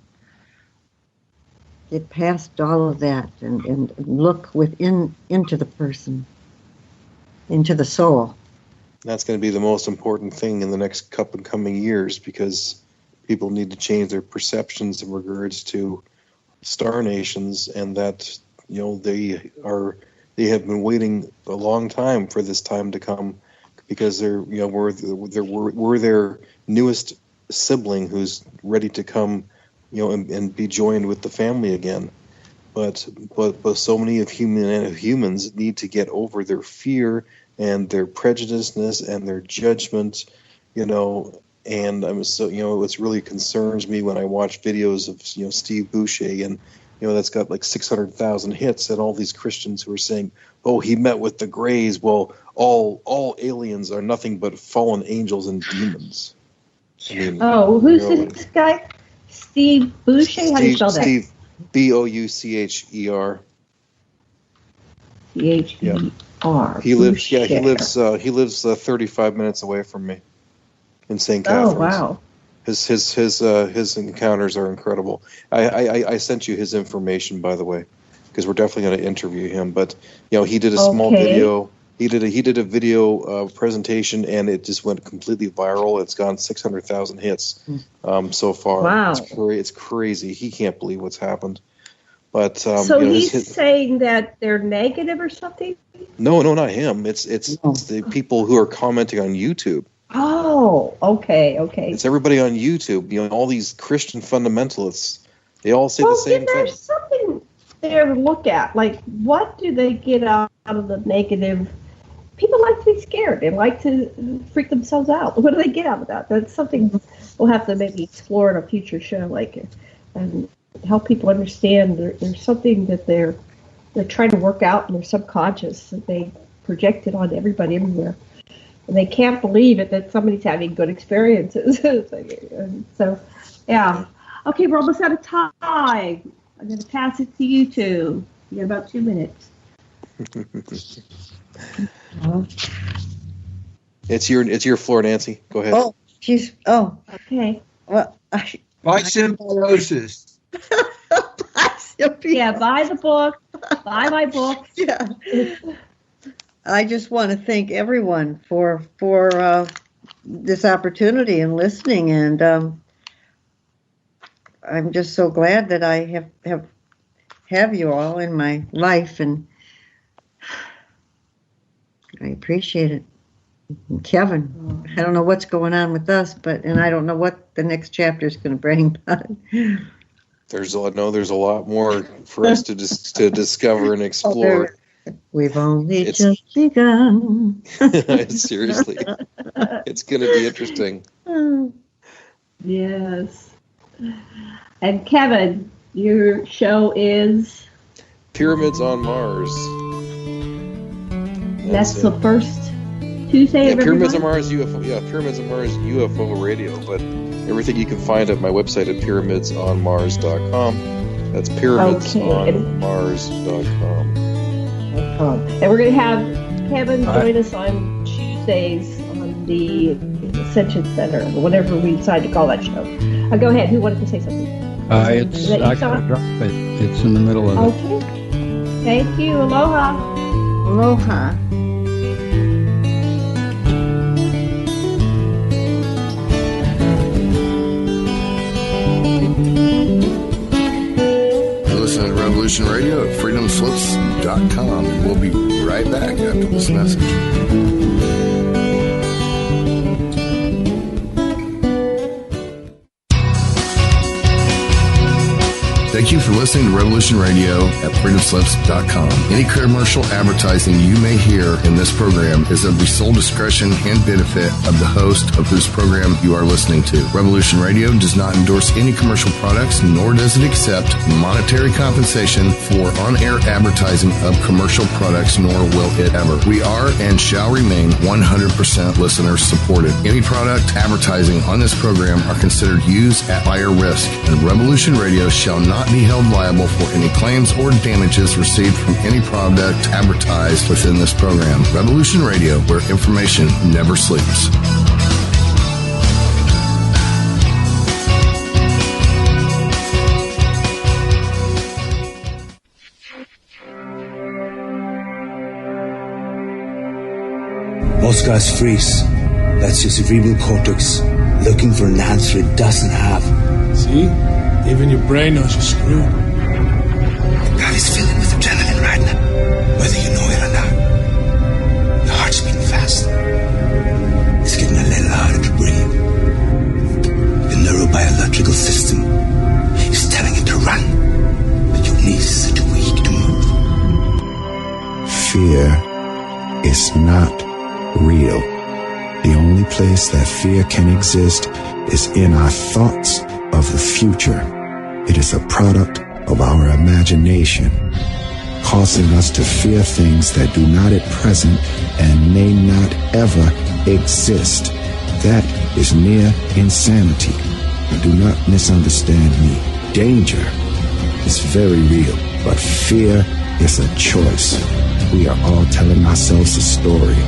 Get past all of that and look into the person, into the soul.
That's going to be the most important thing in the next couple of coming years because people need to change their perceptions in regards to star nations, and that they have been waiting a long time for this time to come because we're their newest sibling who's ready to come and be joined with the family again. But so many of humans need to get over their fear and their prejudiceness and their judgment, and I'm so it really concerns me when I watch videos of Steve Boucher and that's got like 600,000 hits, and all these Christians who are saying, oh, he met with the Greys. Well, all aliens are nothing but fallen angels and demons. I mean,
who's this guy? Steve Boucher? How do you spell that?
Steve, Boucher.
Boucher.
He lives 35 minutes away from me in St. Catharines.
Oh, wow.
His encounters are incredible. I sent you his information, by the way, because we're definitely going to interview him. But he did a small video. He did a video presentation, and it just went completely viral. It's gone 600,000 hits so far.
Wow,
it's crazy. He can't believe what's happened. But
so he's saying that they're negative or something.
No, not him. It's the people who are commenting on YouTube.
Oh, okay.
It's everybody on YouTube. All these Christian fundamentalists. They all say the same thing.
There's something there to look at. Like, what do they get out of the negative? People like to be scared. They like to freak themselves out. What do they get out of that? That's something we'll have to maybe explore in a future show, and help people understand. There's something that they're trying to work out in their subconscious that they project it on everybody everywhere. And they can't believe it that somebody's having good experiences. So, yeah. Okay, we're almost out of time. I'm going to pass it to you two. You got about 2 minutes.
It's your floor, Nancy. Go ahead.
Oh,
okay.
Well,
By Symbiosis.
Yeah, buy the book. Buy my book.
Yeah. I just want to thank everyone for this opportunity and listening, and I'm just so glad that I have you all in my life, and I appreciate it. And Kevin, I don't know what's going on with us, and I don't know what the next chapter is going to bring, but
There's a lot more for us to discover and explore.
We've only just begun.
Seriously, it's going to be interesting.
Yes. And Kevin, your show is
Pyramids on Mars.
That's the first Tuesday of every
Pyramids on
month?
Mars UFO. Yeah, Pyramids on Mars UFO Radio. But everything you can find at my website at pyramidsonmars.com. That's pyramidsonmars.com.
And we're going to have Kevin join us on Tuesdays on the Ascension Center, or whatever we decide to call that show. Go ahead. Who wanted to say something?
I gotta drop it. It's in the middle of it.
Okay. Thank you. Aloha.
Aloha.
You're listening to Revolution Radio at freedomslips.com. And we'll be right back after this message. Thank you for listening to Revolution Radio at freedomslips.com. Any commercial advertising you may hear in this program is of the sole discretion and benefit of the host of whose program you are listening to. Revolution Radio does not endorse any commercial products, nor does it accept monetary compensation for on-air advertising of commercial products, nor will it ever. We are and shall remain 100% listener supported. Any product advertising on this program are considered used at higher risk, and Revolution Radio shall not be held liable for any claims or damages received from any product advertised within this program. Revolution Radio, where information never sleeps.
Most guys freeze. That's your cerebral cortex looking for an answer it doesn't have.
See? Even your brain knows you're screwed.
The body's filling with adrenaline right now, whether you know it or not. Your heart's beating fast. It's getting a little harder to breathe. The neurobiological system is telling it to run, but your knees are too weak to move.
Fear is not real. The only place that fear can exist is in our thoughts of the future. It is a product of our imagination, causing us to fear things that do not at present and may not ever exist. That is near insanity. Do not misunderstand me. Danger is very real, but fear is a choice. We are all telling ourselves a story.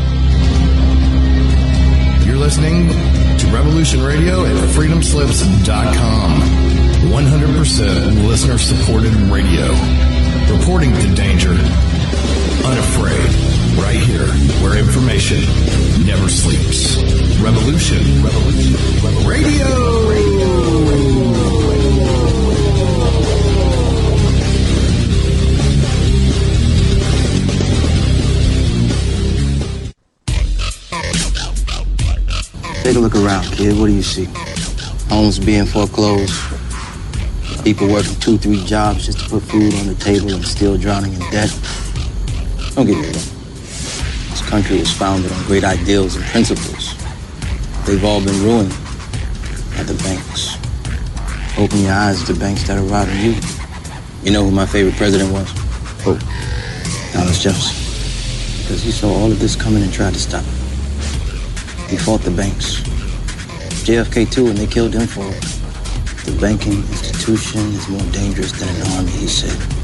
You're listening to Revolution Radio at freedomslips.com. 100% listener-supported radio. Reporting to danger. Unafraid. Right here, where information never sleeps. Revolution Radio.
Take a look around, kid. What do you see? Homes being foreclosed. People working 2-3 jobs just to put food on the table and still drowning in debt. Don't get me wrong. This country was founded on great ideals and principles. They've all been ruined by the banks. Open your eyes to the banks that are robbing you. You know who my favorite president was? Oh, Thomas Jefferson. Because he saw all of this coming and tried to stop it. He fought the banks. JFK too, and they killed him for it. The banking institution is more dangerous than an army, he said.